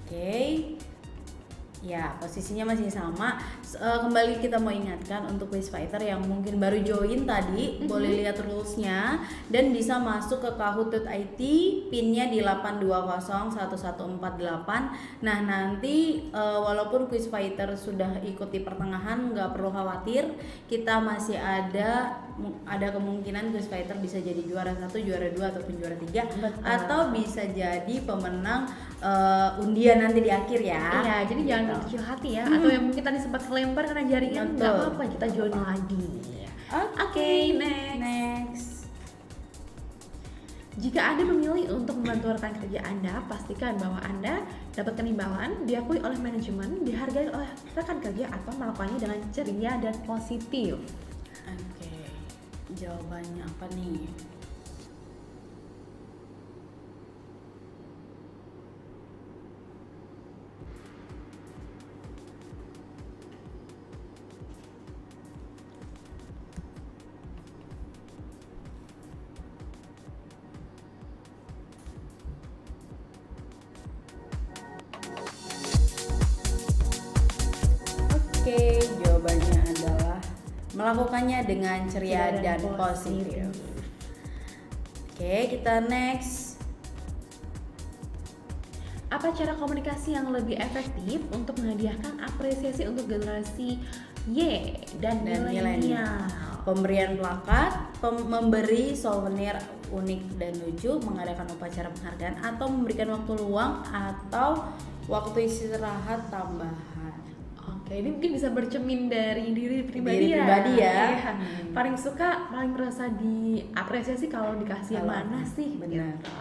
Oke. Ya, posisinya masih sama. Kembali kita mau ingatkan untuk quiz fighter yang mungkin baru join tadi, boleh lihat rulesnya dan bisa masuk ke kahoot.it, pinnya di 8201148. Nah, nanti walaupun quiz fighter sudah ikut di pertengahan, nggak perlu khawatir, kita masih ada kemungkinan quiz fighter bisa jadi juara 1, juara 2 ataupun juara 3. Betul. Atau bisa jadi pemenang undian nanti di akhir ya. Iya, jadi jangan kecil hati ya. Atau yang mungkin tadi sempat kelempar karena jaringan, nggak Betul. apa-apa, kita join lagi. Oke, next. Jika Anda memilih untuk membantu rekan kerja Anda, pastikan bahwa Anda dapat keimbangan, diakui oleh manajemen, dihargai oleh rekan kerja, atau melakukannya dengan ceria dan positif. Oke, jawabannya apa nih? Oke, jawabannya adalah melakukannya dengan ceria dan positif. Oke, kita next. Apa cara komunikasi yang lebih efektif untuk menghadiahkan apresiasi untuk generasi Y dan milenial? Pemberian plakat, memberi souvenir unik dan lucu, mengadakan upacara penghargaan, atau memberikan waktu luang atau waktu istirahat tambahan. Oke, ini mungkin bisa bercermin dari diri pribadi Diri ya. pribadi ya. Iya. Paling suka, paling merasa diapresiasi kalau dikasih yang Kalau- mana sih? benar. Gitu.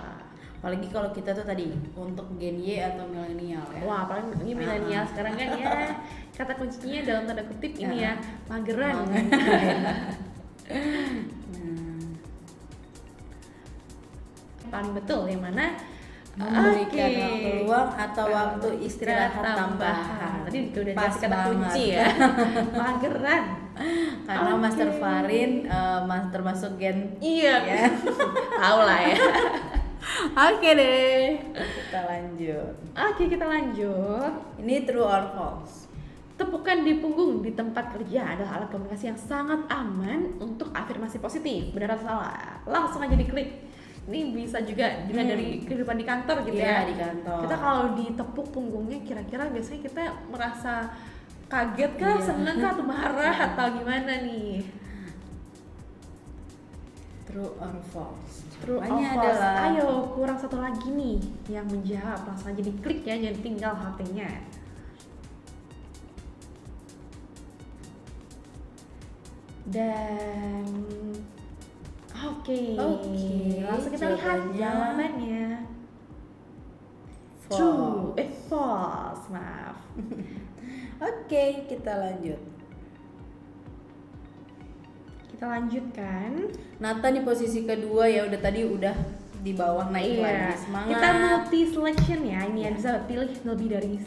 Apalagi kalau kita tuh tadi untuk Gen Y atau milenial ya. Wah, paling ini milenial sekarang kan ya. Kata kuncinya dalam tanda kutip ini ya, mageran. Paling betul yang mana? Memberikan Oke. waktu luang atau waktu istirahat tambahan. Tadi itu udah Pas dikasih kata banget. kunci ya. Mageran. Karena Oke. Master Farin termasuk Gen Iya. ya. Tahu lah ya. Oke deh, kita lanjut. Oke, kita lanjut. Ini true or false? Tepukan di punggung di tempat kerja adalah alat komunikasi yang sangat aman untuk afirmasi positif. Benar atau salah? Langsung aja diklik. Ini bisa juga dilihat dari kehidupan di kantor gitu Iya, ya. di kantor. Kita kalau ditepuk punggungnya kira-kira biasanya kita merasa kaget kah, Iya. seneng kah, atau marah atau gimana nih? True or false? True or Jawabannya false? adalah Ayo, kurang satu lagi nih yang menjawab. Langsung aja diklik ya, jangan tinggal HP-nya. Dan oke, langsung kita lihat jawabannya jawabannya. false. True, false, maaf. Oke, kita lanjut. Kita lanjutkan. Nathan di posisi kedua ya, udah tadi udah di bawah naik lagi. Semangat. Kita multi selection ya. Ini ya bisa pilih lebih dari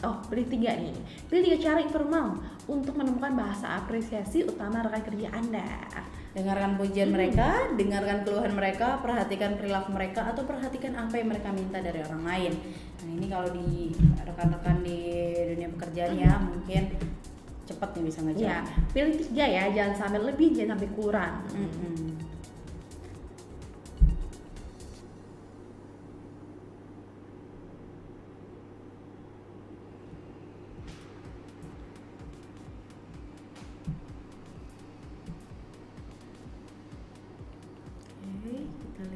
pilih 3 nih. Pilih 3 cara informal untuk menemukan bahasa apresiasi utama rekan kerja Anda. Dengarkan pujian mereka, dengarkan keluhan mereka, perhatikan perilaku mereka, atau perhatikan apa yang mereka minta dari orang lain. Nah, ini kalau di rekan-rekan di dunia pekerjaan ya, mungkin cepat nih bisa ngejawab. Ya, pilih 3 ya, jangan sampai lebih, jangan sampai kurang.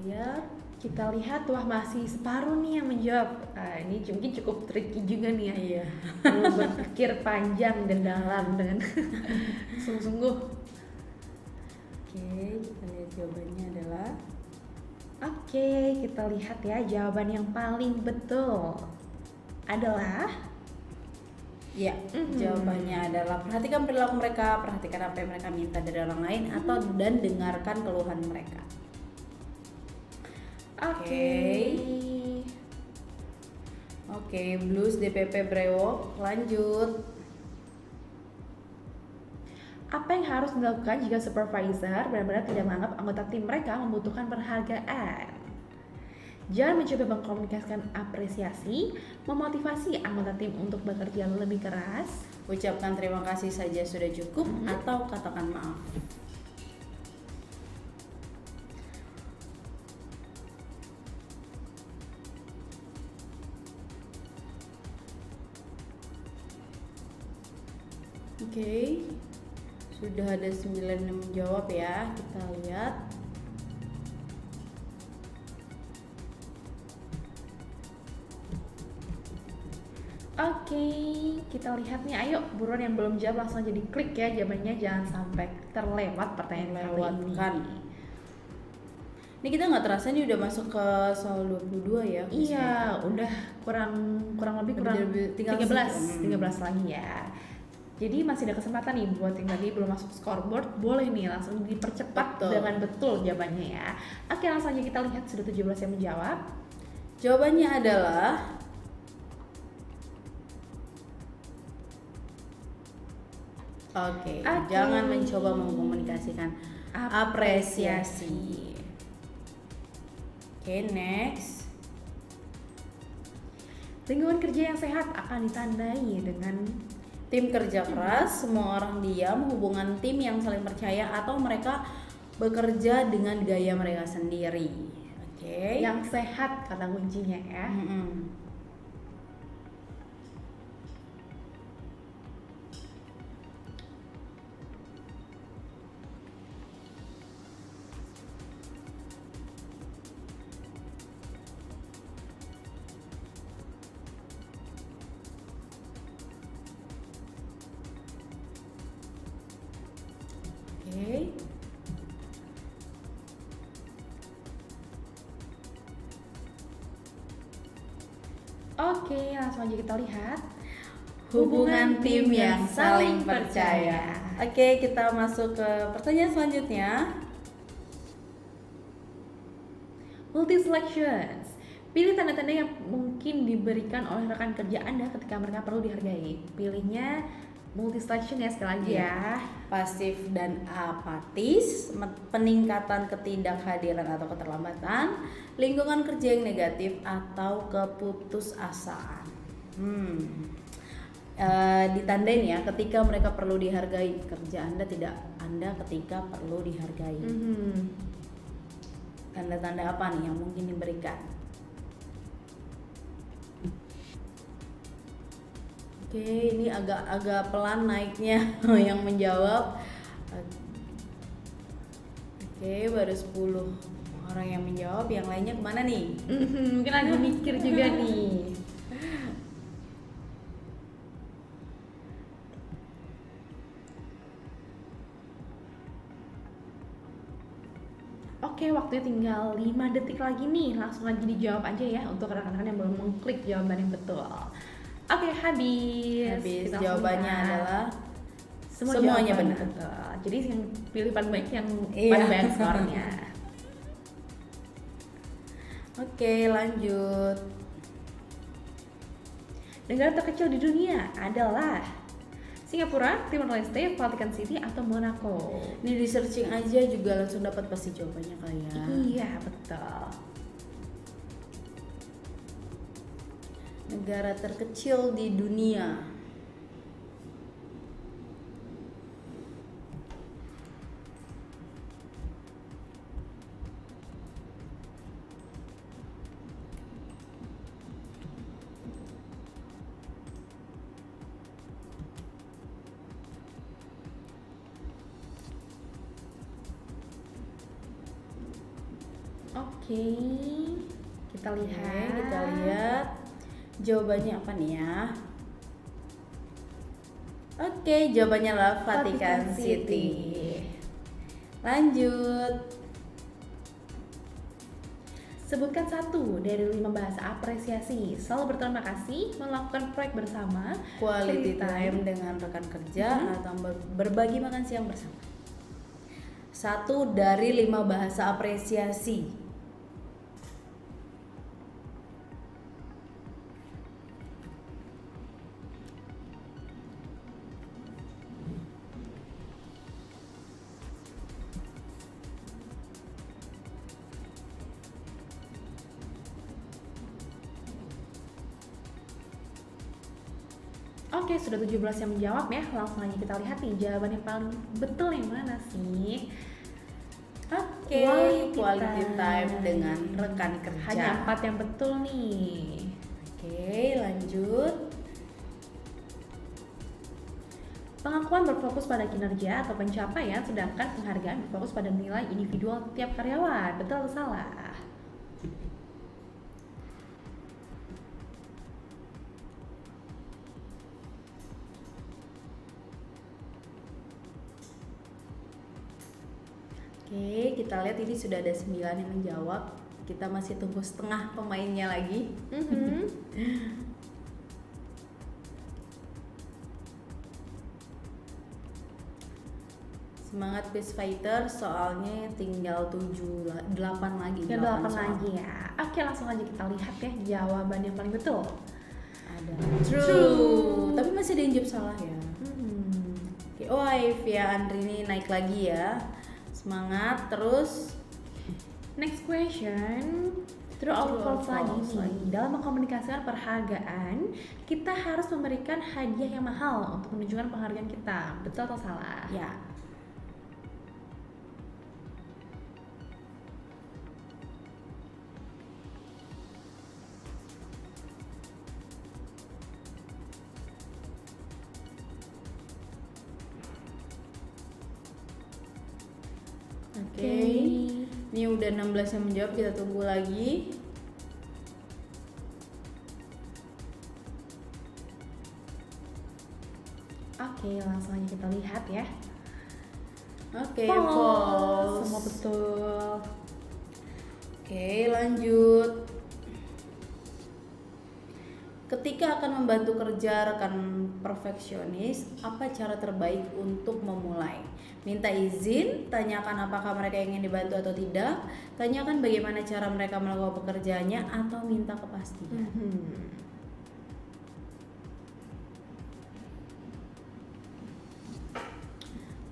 lihat. Kita lihat, wah masih separuh nih yang menjawab. Ini mungkin cukup tricky juga nih ya. Iya. Perlu berpikir panjang dan dalam dengan sungguh-sungguh. Oke, kita lihat jawabannya adalah Oke, kita lihat ya, jawaban yang paling betul adalah ya, jawabannya adalah perhatikan perilaku mereka, perhatikan apa yang mereka minta dari orang lain atau dan dengarkan keluhan mereka. Oke, Blues DPP Brewok, lanjut. Apa yang harus dilakukan jika supervisor benar-benar tidak menganggap anggota tim mereka membutuhkan penghargaan? Jangan mencoba mengkomunikasikan apresiasi, memotivasi anggota tim untuk bekerja lebih keras. Ucapkan terima kasih saja sudah cukup atau katakan maaf. Oke, sudah ada 9 yang menjawab ya. Kita lihat. Oke, kita lihat nih. Ayo, buruan yang belum jawab langsung jadi klik ya jawabannya, jangan sampai terlewat pertanyaan Terlewatkan. kali ini. Ini kita nggak terasa nih udah masuk ke soal 22 ya. Iya, udah kurang lebih Tinggal 13 lagi ya. Jadi masih ada kesempatan nih buat yang tadi belum masuk scoreboard, boleh nih langsung dipercepat Betul. dengan betul jawabannya ya. Oke, langsung aja kita lihat sudah 17 yang menjawab. Jawabannya adalah Oke, jangan mencoba mengkomunikasikan apresiasi. Oke, next. Lingkungan kerja yang sehat akan ditandai dengan Tim kerja keras, semua orang diam, hubungan tim yang saling percaya atau mereka bekerja dengan gaya mereka sendiri. Oke. yang sehat kata kuncinya ya. Oke. Oke, langsung aja kita lihat. Hubungan tim yang saling percaya. Oke, kita masuk ke pertanyaan selanjutnya. Multi selections. Pilih tanda-tanda yang mungkin diberikan oleh rekan kerja Anda ketika mereka perlu dihargai. Pilihnya multi selection ya sekali lagi ya. Pasif dan apatis, peningkatan ketidakhadiran atau keterlambatan, lingkungan kerja yang negatif atau keputusasaan. Ditandain ya, ketika mereka perlu dihargai. Kerja Anda tidak Anda ketika perlu dihargai. Tanda-tanda apa nih yang mungkin diberikan? Oke, ini agak pelan naiknya yang menjawab. Oke, baru 10 orang yang menjawab, yang lainnya kemana nih? Mungkin lagi mikir juga nih. Oke, waktunya tinggal 5 detik lagi nih. Langsung aja dijawab aja ya untuk rekan-rekan yang belum mengklik jawaban yang betul. Oke, habis. Kita langsung Jawabannya lihat. adalah Semuanya jawaban benar. Betul. Jadi yang pilih paling baik yang Iya. paling banyak skornya. Oke, lanjut. Negara terkecil di dunia adalah Singapura, Timor Leste, Vatican City, atau Monaco. Ini di searching aja juga langsung dapat pasti jawabannya kali ya. Iya, betul. Negara terkecil di dunia. Oke, kita Oke, lihat. kita lihat jawabannya apa nih ya. Oke, jawabannya adalah Vatikan City. Lanjut. Sebutkan 1 dari 5 bahasa apresiasi. Selalu berterima kasih, melakukan proyek bersama, Quality time dengan rekan kerja atau berbagi makan siang bersama. 1 dari 5 bahasa apresiasi. Oke, sudah 17 yang menjawab ya. Langsung aja kita lihat nih jawaban yang paling betul yang mana sih. Oke, quality time dengan rekan kerja. Hanya 4 yang betul nih. Oke, lanjut. Pengakuan berfokus pada kinerja atau pencapaian, sedangkan penghargaan berfokus pada nilai individual tiap karyawan. Betul atau salah? Oke, kita lihat ini sudah ada 9 yang menjawab. Kita masih tunggu setengah pemainnya lagi. Semangat quiz fighter, soalnya tinggal 8 lagi. Ya 8 soal. lagi ya. Oke, langsung aja kita lihat ya jawaban yang paling betul. Ada true. Tapi masih ada yang jawab salah ya. Oke, oh Via Andrini naik lagi ya. Semangat terus. Next question. True or false lagi nih. Dalam mengkomunikasikan penghargaan, kita harus memberikan hadiah yang mahal untuk menunjukkan penghargaan kita. Betul atau salah? Ya. Oke. Ini udah 16 yang menjawab, kita tunggu lagi. Oke, langsung aja kita lihat ya. Oke, False. false. Semua betul. Oke, lanjut. Ketika akan membantu kerja rekan perfeksionis, apa cara terbaik untuk memulai? Minta izin, tanyakan apakah mereka ingin dibantu atau tidak, tanyakan bagaimana cara mereka melakukan pekerjaannya, atau minta kepastian.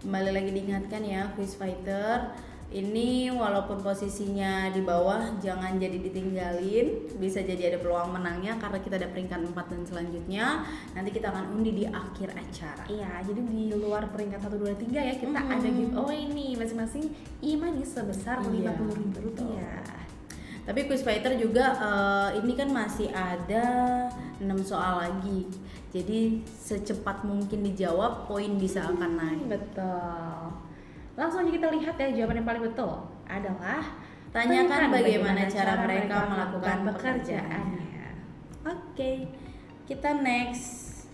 Kembali lagi diingatkan ya, quiz fighter. Ini walaupun posisinya di bawah, jangan jadi ditinggalin. Bisa jadi ada peluang menangnya karena kita ada peringkat 4 dan selanjutnya nanti kita akan undi di akhir acara. Iya, jadi di luar peringkat 1, 2, 3 ya kita ada giveaway nih masing-masing e-money sebesar Rp50.000. Tapi quiz fighter juga ini kan masih ada 6 soal lagi. Jadi secepat mungkin dijawab, poin bisa akan naik. Betul. Langsung aja kita lihat ya jawaban yang paling betul adalah tanyakan bagaimana cara mereka melakukan pekerjaannya. Oke, kita next.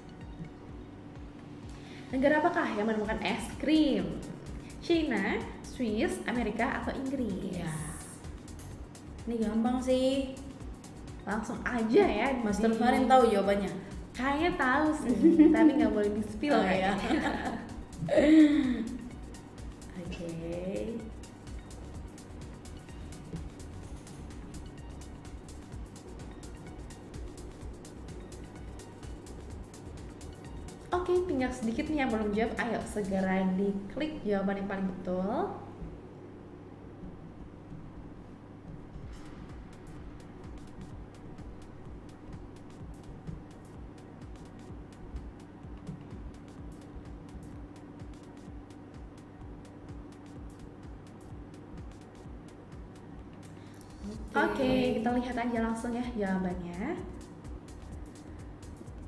Negara apakah yang menemukan es krim? China, Swiss, Amerika, atau Inggris? Ya. Ini gampang sih. Langsung aja ya. Master Farin tahu jawabannya. Kayaknya tahu sih, tapi nggak boleh di spill ya. Oke, tinggal sedikit nih yang belum jawab. Ayo segera diklik jawaban yang paling betul. Oke, kita lihat aja langsung ya jawabannya.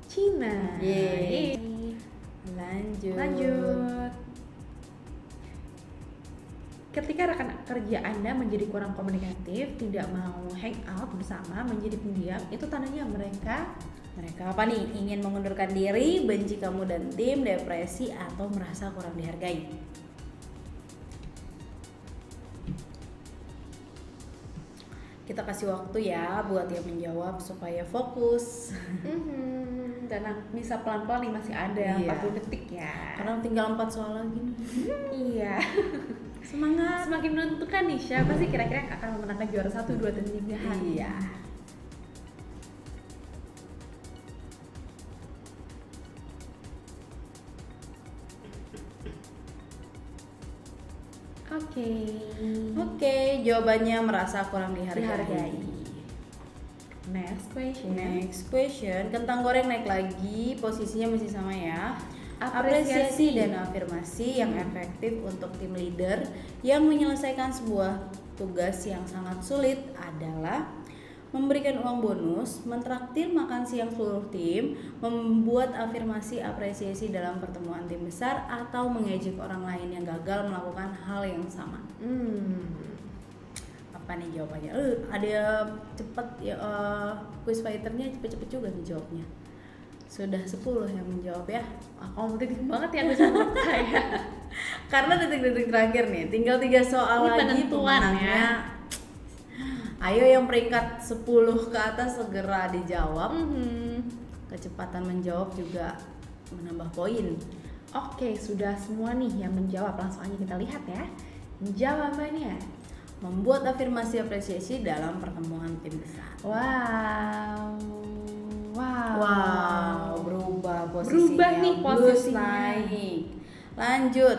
Cina. Yeay. Lanjut. ketika rekan kerja Anda menjadi kurang komunikatif, tidak mau hangout bersama, menjadi pendiam, itu tandanya mereka Mereka apa nih? Ingin mengundurkan diri, benci kamu dan tim, depresi, atau merasa kurang dihargai. Kita kasih waktu ya buat yang menjawab supaya fokus. dan bisa pelan-pelan nih, masih ada Iya. 40 detik ya. Karena tinggal 4 soal lagi nih. Iya. Semangat. Semakin menentukan nih siapa sih kira-kira yang akan memenangkan juara 1, 2, dan 3 hari. Iya. Oke. Oke, jawabannya merasa kurang dihargai. Dihargai. Next question. Next question, kentang goreng naik lagi, posisinya masih sama ya. Apresiasi. Apresiasi dan afirmasi yang efektif untuk tim leader yang menyelesaikan sebuah tugas yang sangat sulit adalah memberikan uang bonus, mentraktir makan siang seluruh tim, membuat afirmasi apresiasi dalam pertemuan tim besar, atau mengejek orang lain yang gagal melakukan hal yang sama. Apa nih jawabannya? Ada cepet ya, quiz fighternya cepet-cepet juga nih jawabnya. Sudah 10 yang menjawab ya. Kompetitif banget ya gue sama saya. Karena detik-detik terakhir nih, tinggal 3 soal Ini lagi penentuan pemenangnya. ya. Ayo yang peringkat 10 ke atas segera dijawab. Kecepatan menjawab juga menambah poin. Oke, sudah semua nih yang menjawab. Langsung aja kita lihat ya jawabannya. Membuat afirmasi apresiasi dalam pertemuan tim besar. Wow. Wow, berubah posisinya. Berubah nih Blus posisinya. naik. Lanjut.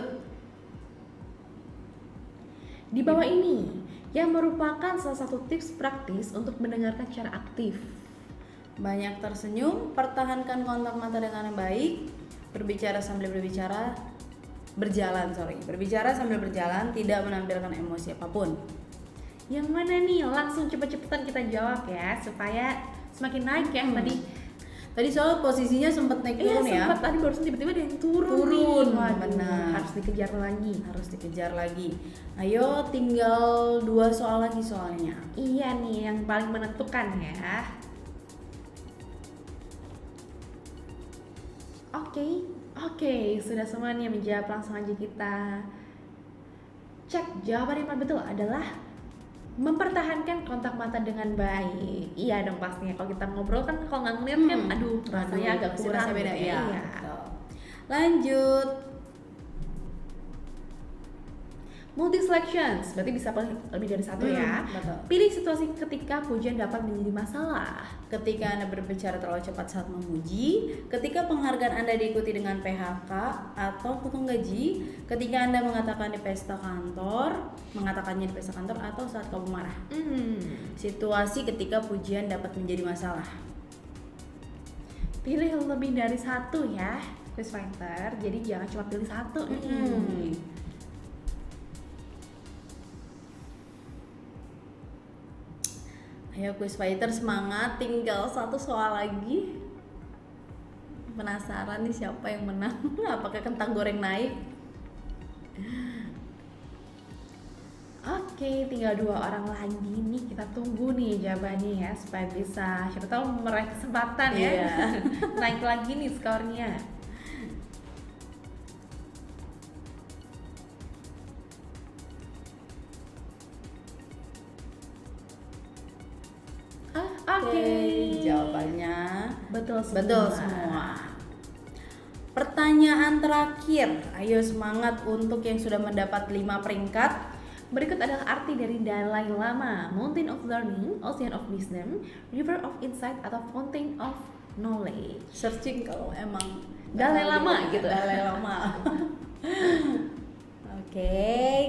Di bawah ini yang merupakan salah satu tips praktis untuk mendengarkan secara aktif. Banyak tersenyum, pertahankan kontak mata dengan baik, berbicara sambil berbicara sambil berjalan, tidak menampilkan emosi apapun. Yang mana nih? Langsung cepet-cepetan kita jawab ya, supaya semakin naik ya. Tadi soal posisinya sempat naik turun ya. Sempat tadi barusan tiba-tiba ada yang turun nih. Waduh, Benar. harus dikejar lagi. Harus dikejar lagi. Ayo, tinggal 2 soal lagi soalnya. Iya nih, yang paling menentukan ya. Oke, sudah semua nih yang menjawab. Langsung aja kita cek. Jawaban yang paling betul adalah mempertahankan kontak mata dengan baik. Iya dong pastinya. Kalau kita ngobrol kan, kalau nggak ngeliat kan, aduh rasanya agak pasti kurang. rasa beda gitu ya. Iya. Betul. Lanjut. Multi selections, berarti bisa lebih dari satu ya. Betul. Pilih situasi ketika pujian dapat menjadi masalah. Ketika Anda berbicara terlalu cepat saat memuji, ketika penghargaan Anda diikuti dengan PHK atau potong gaji, ketika Anda mengatakannya di pesta kantor, atau saat kamu marah. Situasi ketika pujian dapat menjadi masalah. Pilih lebih dari satu ya, quiz fighter. Jadi jangan cuma pilih satu nih. Ayo quiz fighter semangat, tinggal 1 soal lagi. Penasaran nih siapa yang menang? Apakah kentang goreng naik? Oke, tinggal 2 orang lagi nih. Kita tunggu nih jawabannya ya, supaya bisa siapa tahu meraih kesempatan ya. Iya. Naik lagi nih skornya. Oke. Jawabannya Betul semua. betul semua. Pertanyaan terakhir. Ayo semangat untuk yang sudah mendapat 5 peringkat. Berikut adalah arti dari Dalai Lama: Mountain of Learning, Ocean of Wisdom, River of Insight, atau Fountain of Knowledge. Searching kalau emang Dalai Lama gitu. Dalai Lama. Oke,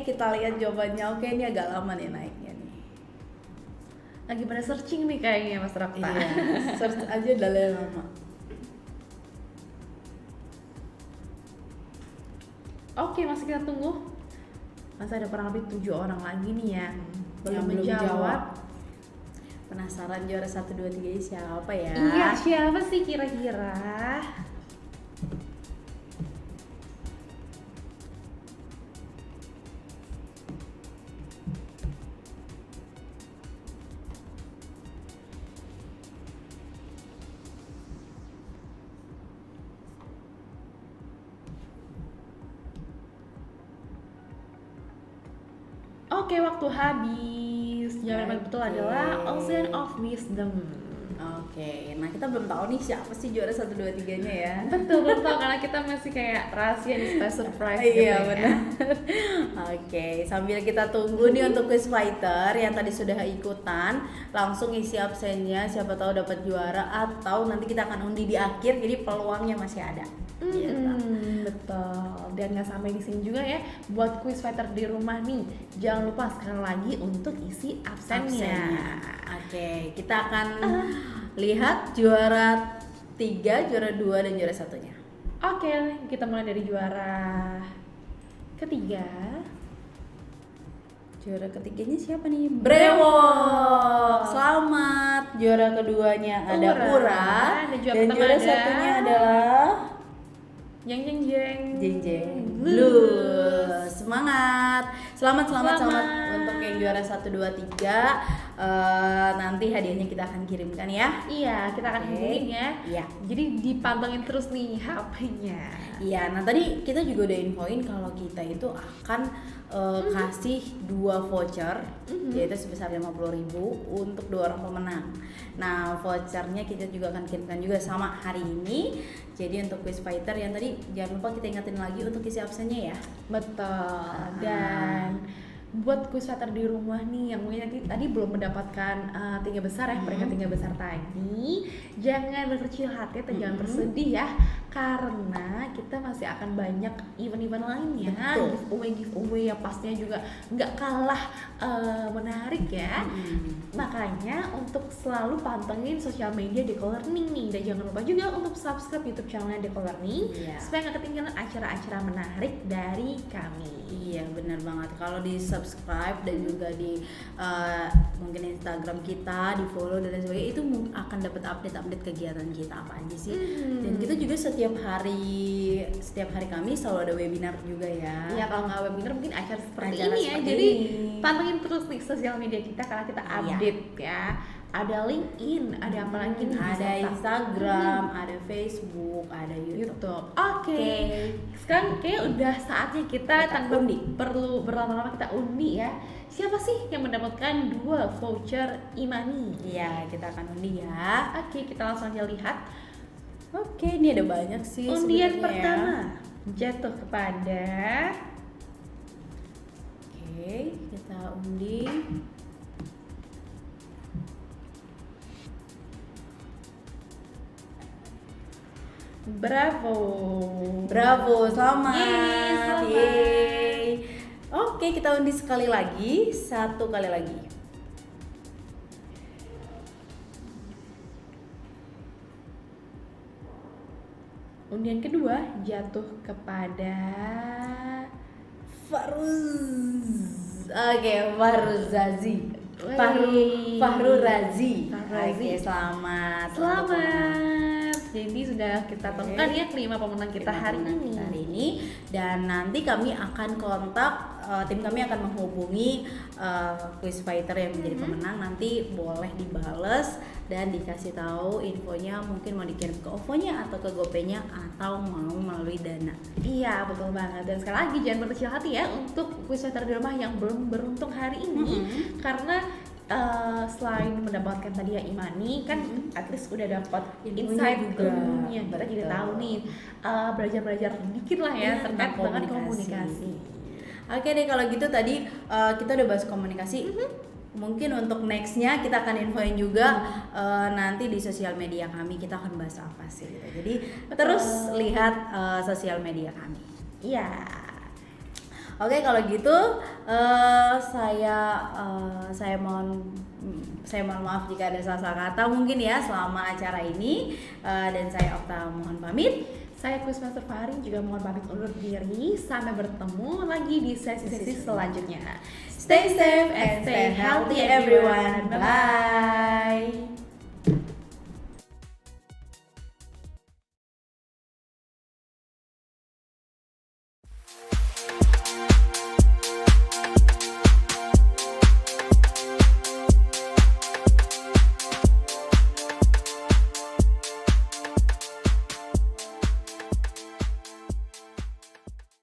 kita lihat jawabannya. Oke, ini agak lama nih naiknya nih. Lagi pada searching nih kayaknya Mas Rakta. Iya, search aja Dalai Lama. Oke, masih kita tunggu. Masih ada kurang lebih 7 orang lagi nih yang belum belum menjawab. Penasaran juara 1, 2, 3 ini siapa ya? Iya, siapa sih kira-kira? Oke, waktu habis. Jawaban yang paling betul Oke. adalah Ocean of Wisdom. Oke, nah kita belum tahu nih siapa sih juara 1, 2, 3-nya ya. Betul, betul, karena kita masih kayak rahasia di surprise gitu Iya ya. benar. Oke, sambil kita tunggu nih untuk quiz fighter yang tadi sudah ikutan, langsung isi absennya, siapa tahu dapat juara atau nanti kita akan undi di akhir, jadi peluangnya masih ada. Gitu. Betul. Dan nggak sampai di sini juga ya, buat quiz fighter di rumah nih, jangan lupa sekali lagi untuk isi absennya. Oke, kita akan lihat juara 3, juara 2 dan juara 1-nya. Oke, kita mulai dari juara ketiga. Juara ketiganya siapa nih? Brewok. Selamat. Juara keduanya ada Ura. Ura. Dan juara Dan pertama juara ada satunya adalah Jeng jeng jeng. Jeng Jeng Blues. Semangat. Selamat untuk yang juara 1, 2, 3. Nanti hadiahnya kita akan kirimkan ya. Iya, kita akan Oke. hubungin ya. Iya. Jadi dipantengin terus nih HP-nya. Iya, nah tadi kita juga udah infoin kalau kita itu akan kasih 2 voucher, yaitu sebesar 50.000 untuk 2 orang pemenang. Nah, vouchernya kita juga akan kirimkan juga sama hari ini. Jadi untuk quiz fighter yang tadi jangan lupa kita ingetin lagi untuk isi absennya ya. Betul. Dan buat quiz fighter di rumah nih yang mungkin tadi belum mendapatkan 3 besar ya, peringkat 3 besar tadi, jangan berkecil hati atau jangan bersedih ya, karena kita masih akan banyak event-event lainnya, Betul. giveaway yang pastinya juga nggak kalah menarik ya. Makanya untuk selalu pantengin sosial media Deco Learning nih, dan jangan lupa juga untuk subscribe YouTube channelnya Deco Learning supaya nggak ketinggalan acara-acara menarik dari kami. Iya, benar banget. Kalau di subscribe dan juga di mungkin Instagram kita, di follow dan lain sebagainya, itu akan dapat update kegiatan kita apa aja sih. Dan kita juga setiap hari kami selalu ada webinar juga ya. Ya kalau nggak webinar mungkin acara seperti Acara ini ya. seperti Jadi ini. pantengin terus nih sosial media kita karena kita update ya. Ada LinkedIn, ada apa lagi nih? Ada Wisata? Instagram, ada Facebook, ada YouTube. YouTube. Oke. Sekarang kayak udah saatnya kita tanpa undi. perlu berlama-lama kita undi ya. Siapa sih yang mendapatkan 2 voucher Imani? Iya, kita akan undi ya. Oke, kita langsung aja lihat. Oke, ini ada banyak sih Undian sebenarnya pertama ya. jatuh kepada Oke, kita undi. Bravo. Bravo, selamat. Yeay, selamat. Yeay. Oke, kita undi sekali lagi, 1 kali lagi. Undian kedua jatuh kepada Faruz. Oke, Faruzazi. Wey. Fahru Razi. Fahru Razi. Oke, selamat. Selamat. Jadi sudah kita temukan ya 5 pemenang kita hari ini. Hari ini, dan nanti kami akan kontak, tim kami akan menghubungi quiz fighter yang menjadi pemenang. Nanti boleh dibales dan dikasih tahu infonya, mungkin mau dikirim ke OVO-nya atau ke GoPay-nya atau mau melalui Dana. Iya betul banget. Dan sekali lagi jangan berkecil hati ya untuk quiz fighter di rumah yang belum beruntung hari ini, karena selain mendapatkan tadi ya Imani kan at least udah dapat Ilmunya insight juga. ilmunya, kita jadi Betul. tahu nih belajar dikit lah ya Iya, terkait tentang dengan komunikasi. Oke deh, kalau gitu tadi kita udah bahas komunikasi. Mungkin untuk nextnya kita akan infoin juga nanti di sosial media kami kita akan bahas apa sih gitu. Jadi terus lihat sosial media kami. Iya. Oke, kalau gitu saya mohon maaf jika ada salah kata mungkin ya selama acara ini, dan saya Okta mohon pamit. Saya Quizmaster Fahri juga mohon pamit undur diri. Sampai bertemu lagi di sesi-sesi selanjutnya. Stay safe and stay healthy everyone. Bye.